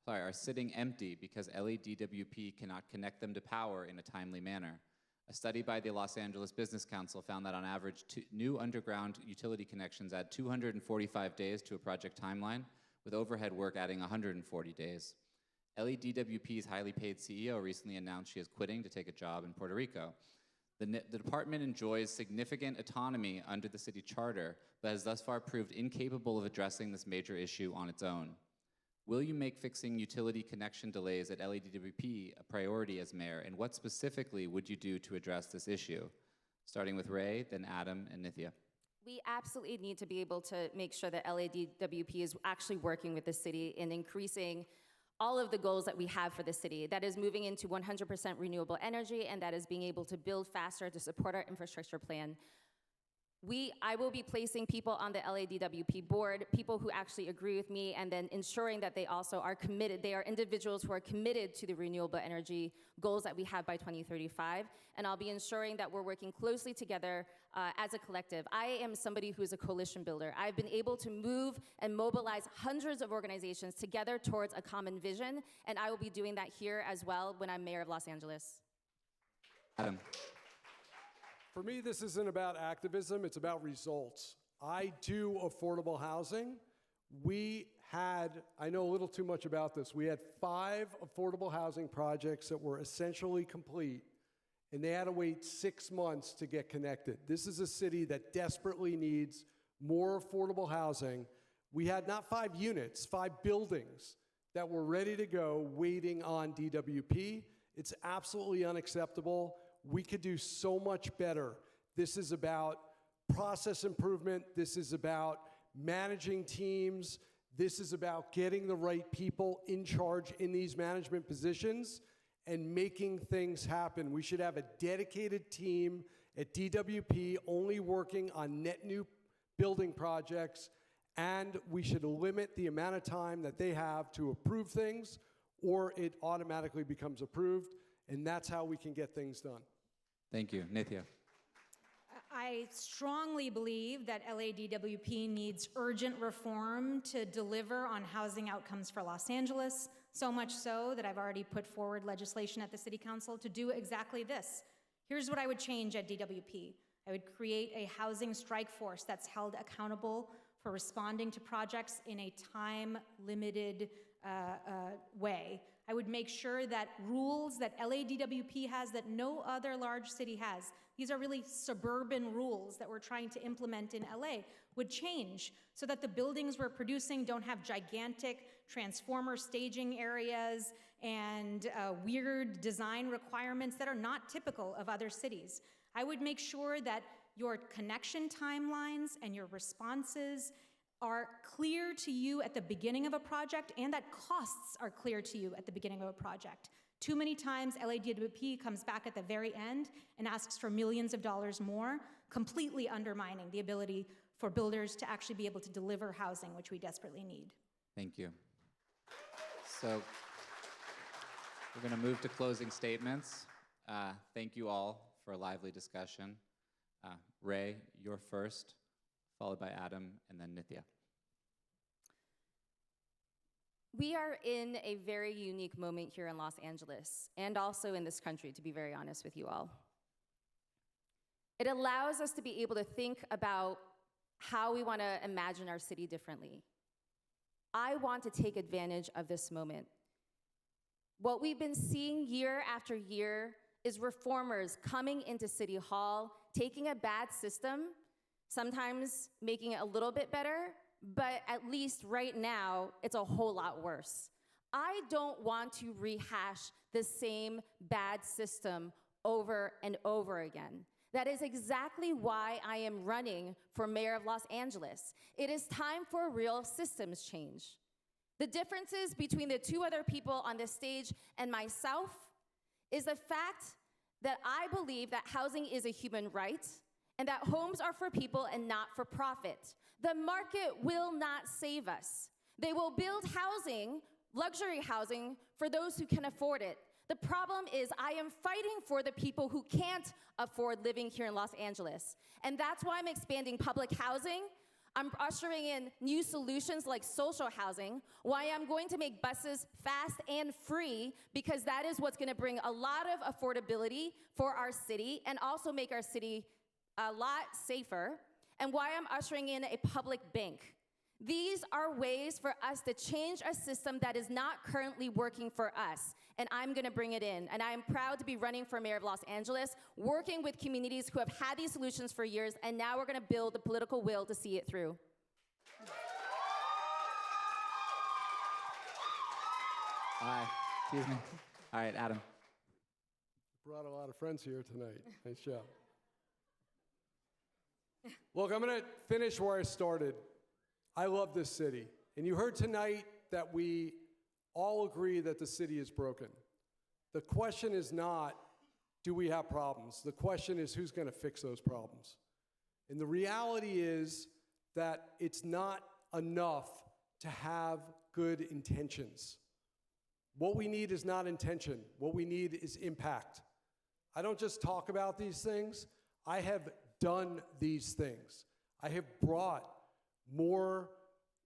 are sitting empty because LADWP cannot connect them to power in a timely manner. A study by the Los Angeles Business Council found that on average, new underground utility connections add 245 days to a project timeline, with overhead work adding 140 days. LADWP's highly paid CEO recently announced she is quitting to take a job in Puerto Rico. The department enjoys significant autonomy under the city charter, but has thus far proved incapable of addressing this major issue on its own. Will you make fixing utility connection delays at LADWP a priority as mayor, and what specifically would you do to address this issue? Starting with Rae, then Adam, and Nithya. We absolutely need to be able to make sure that LADWP is actually working with the city in increasing all of the goals that we have for the city. That is moving into 100% renewable energy, and that is being able to build faster to support our infrastructure plan. I will be placing people on the LADWP board, people who actually agree with me, and then ensuring that they also are committed. They are individuals who are committed to the renewable energy goals that we have by 2035. And I'll be ensuring that we're working closely together as a collective. I am somebody who's a coalition builder. I've been able to move and mobilize hundreds of organizations together towards a common vision, and I will be doing that here as well when I'm mayor of Los Angeles. Adam. For me, this isn't about activism, it's about results. I do affordable housing. I know a little too much about this. We had 5 affordable housing projects that were essentially complete, and they had to wait 6 months to get connected. This is a city that desperately needs more affordable housing. We had not 5 units, 5 buildings that were ready to go waiting on DWP. It's absolutely unacceptable. We could do so much better. This is about process improvement. This is about managing teams. This is about getting the right people in charge in these management positions and making things happen. We should have a dedicated team at DWP only working on net new building projects, and we should limit the amount of time that they have to approve things, or it automatically becomes approved, and that's how we can get things done. Thank you. Nithya. I strongly believe that LADWP needs urgent reform to deliver on housing outcomes for Los Angeles, so much so that I've already put forward legislation at the City Council to do exactly this. Here's what I would change at DWP. I would create a housing strike force that's held accountable for responding to projects in a time-limited way. I would make sure that rules that LADWP has that no other large city has, these are really suburban rules that we're trying to implement in LA, would change so that the buildings we're producing don't have gigantic transformer staging areas and weird design requirements that are not typical of other cities. I would make sure that your connection timelines and your responses are clear to you at the beginning of a project, and that costs are clear to you at the beginning of a project. Too many times, LADWP comes back at the very end and asks for millions of dollars more, completely undermining the ability for builders to actually be able to deliver housing, which we desperately need. Thank you. So we're going to move to closing statements. Thank you all for a lively discussion. Rae, you're first, followed by Adam, and then Nithya. We are in a very unique moment here in Los Angeles, and also in this country, to be very honest with you all. It allows us to be able to think about how we want to imagine our city differently. I want to take advantage of this moment. What we've been seeing year after year is reformers coming into City Hall, taking a bad system, sometimes making it a little bit better, but at least right now, it's a whole lot worse. I don't want to rehash the same bad system over and over again. That is exactly why I am running for mayor of Los Angeles. It is time for a real systems change. The differences between the 2 other people on this stage and myself is the fact that I believe that housing is a human right, and that homes are for people and not for profit. The market will not save us. They will build housing, luxury housing, for those who can afford it. The problem is I am fighting for the people who can't afford living here in Los Angeles. And that's why I'm expanding public housing. I'm ushering in new solutions like social housing, why I'm going to make buses fast and free, because that is what's gonna bring a lot of affordability for our city and also make our city a lot safer, and why I'm ushering in a public bank. These are ways for us to change a system that is not currently working for us, and I'm gonna bring it in. And I'm proud to be running for mayor of Los Angeles, working with communities who have had these solutions for years, and now we're gonna build the political will to see it through. Hi, excuse me. All right, Adam. Brought a lot of friends here tonight. Nice job. Look, I'm going to finish where I started. I love this city. And you heard tonight that we all agree that the city is broken. The question is not, do we have problems? The question is, who's going to fix those problems? And the reality is that it's not enough to have good intentions. What we need is not intention. What we need is impact. I don't just talk about these things. I have done these things. I have brought more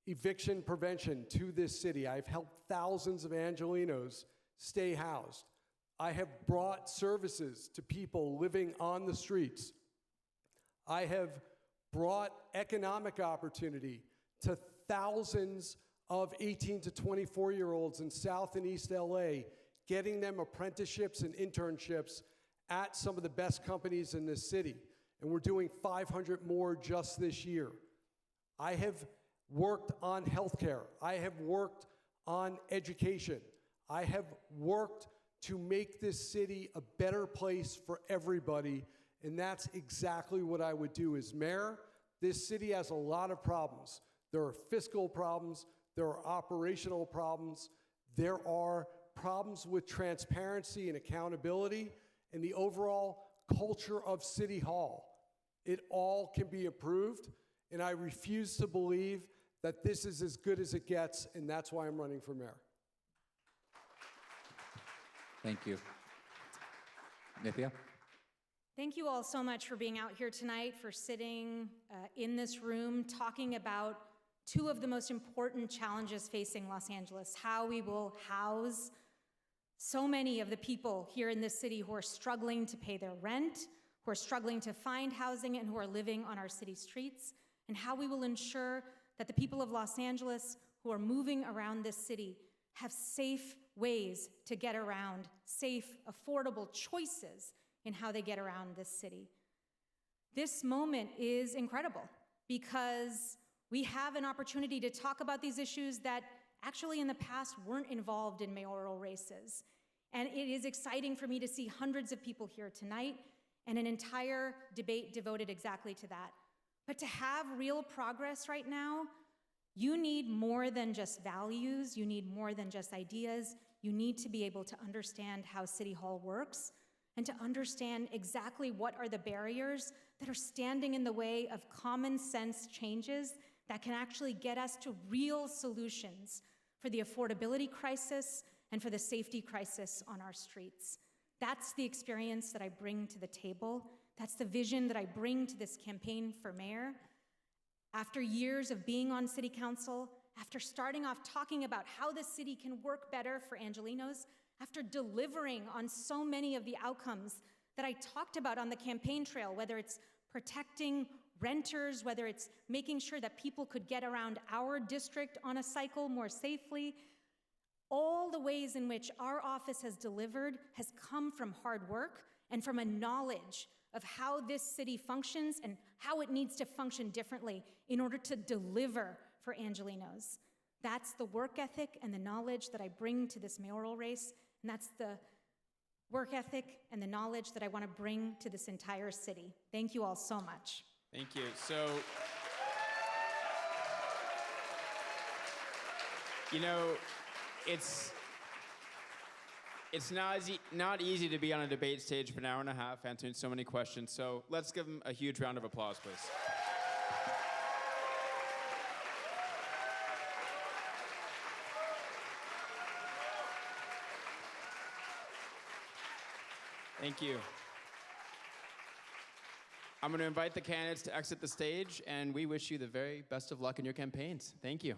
eviction prevention to this city. I've helped thousands of Angelenos stay housed. I have brought services to people living on the streets. I have brought economic opportunity to thousands of 18 to 24-year-olds in South and East LA, getting them apprenticeships and internships at some of the best companies in this city. And we're doing 500 more just this year. I have worked on healthcare. I have worked on education. I have worked to make this city a better place for everybody, and that's exactly what I would do as mayor. This city has a lot of problems. There are fiscal problems, there are operational problems, there are problems with transparency and accountability, and the overall culture of City Hall. It all can be improved, and I refuse to believe that this is as good as it gets, and that's why I'm running for mayor. Thank you. Nithya? Thank you all so much for being out here tonight, for sitting in this room, talking about two of the most important challenges facing Los Angeles: how we will house so many of the people here in this city who are struggling to pay their rent, who are struggling to find housing, and who are living on our city streets, and how we will ensure that the people of Los Angeles who are moving around this city have safe ways to get around, safe, affordable choices in how they get around this city. This moment is incredible because we have an opportunity to talk about these issues that actually in the past weren't involved in mayoral races. And it is exciting for me to see hundreds of people here tonight and an entire debate devoted exactly to that. But to have real progress right now, you need more than just values, you need more than just ideas, you need to be able to understand how City Hall works and to understand exactly what are the barriers that are standing in the way of common sense changes that can actually get us to real solutions for the affordability crisis and for the safety crisis on our streets. That's the experience that I bring to the table. That's the vision that I bring to this campaign for mayor. After years of being on city council, after starting off talking about how the city can work better for Angelenos, after delivering on so many of the outcomes that I talked about on the campaign trail, whether it's protecting renters, whether it's making sure that people could get around our district on a cycle more safely, all the ways in which our office has delivered has come from hard work and from a knowledge of how this city functions and how it needs to function differently in order to deliver for Angelenos. That's the work ethic and the knowledge that I bring to this mayoral race, and that's the work ethic and the knowledge that I want to bring to this entire city. Thank you all so much. Thank you. So, you know, It's not easy to be on a debate stage for an hour and a half answering so many questions, so let's give him a huge round of applause, please. Thank you. I'm going to invite the candidates to exit the stage, and we wish you the very best of luck in your campaigns. Thank you.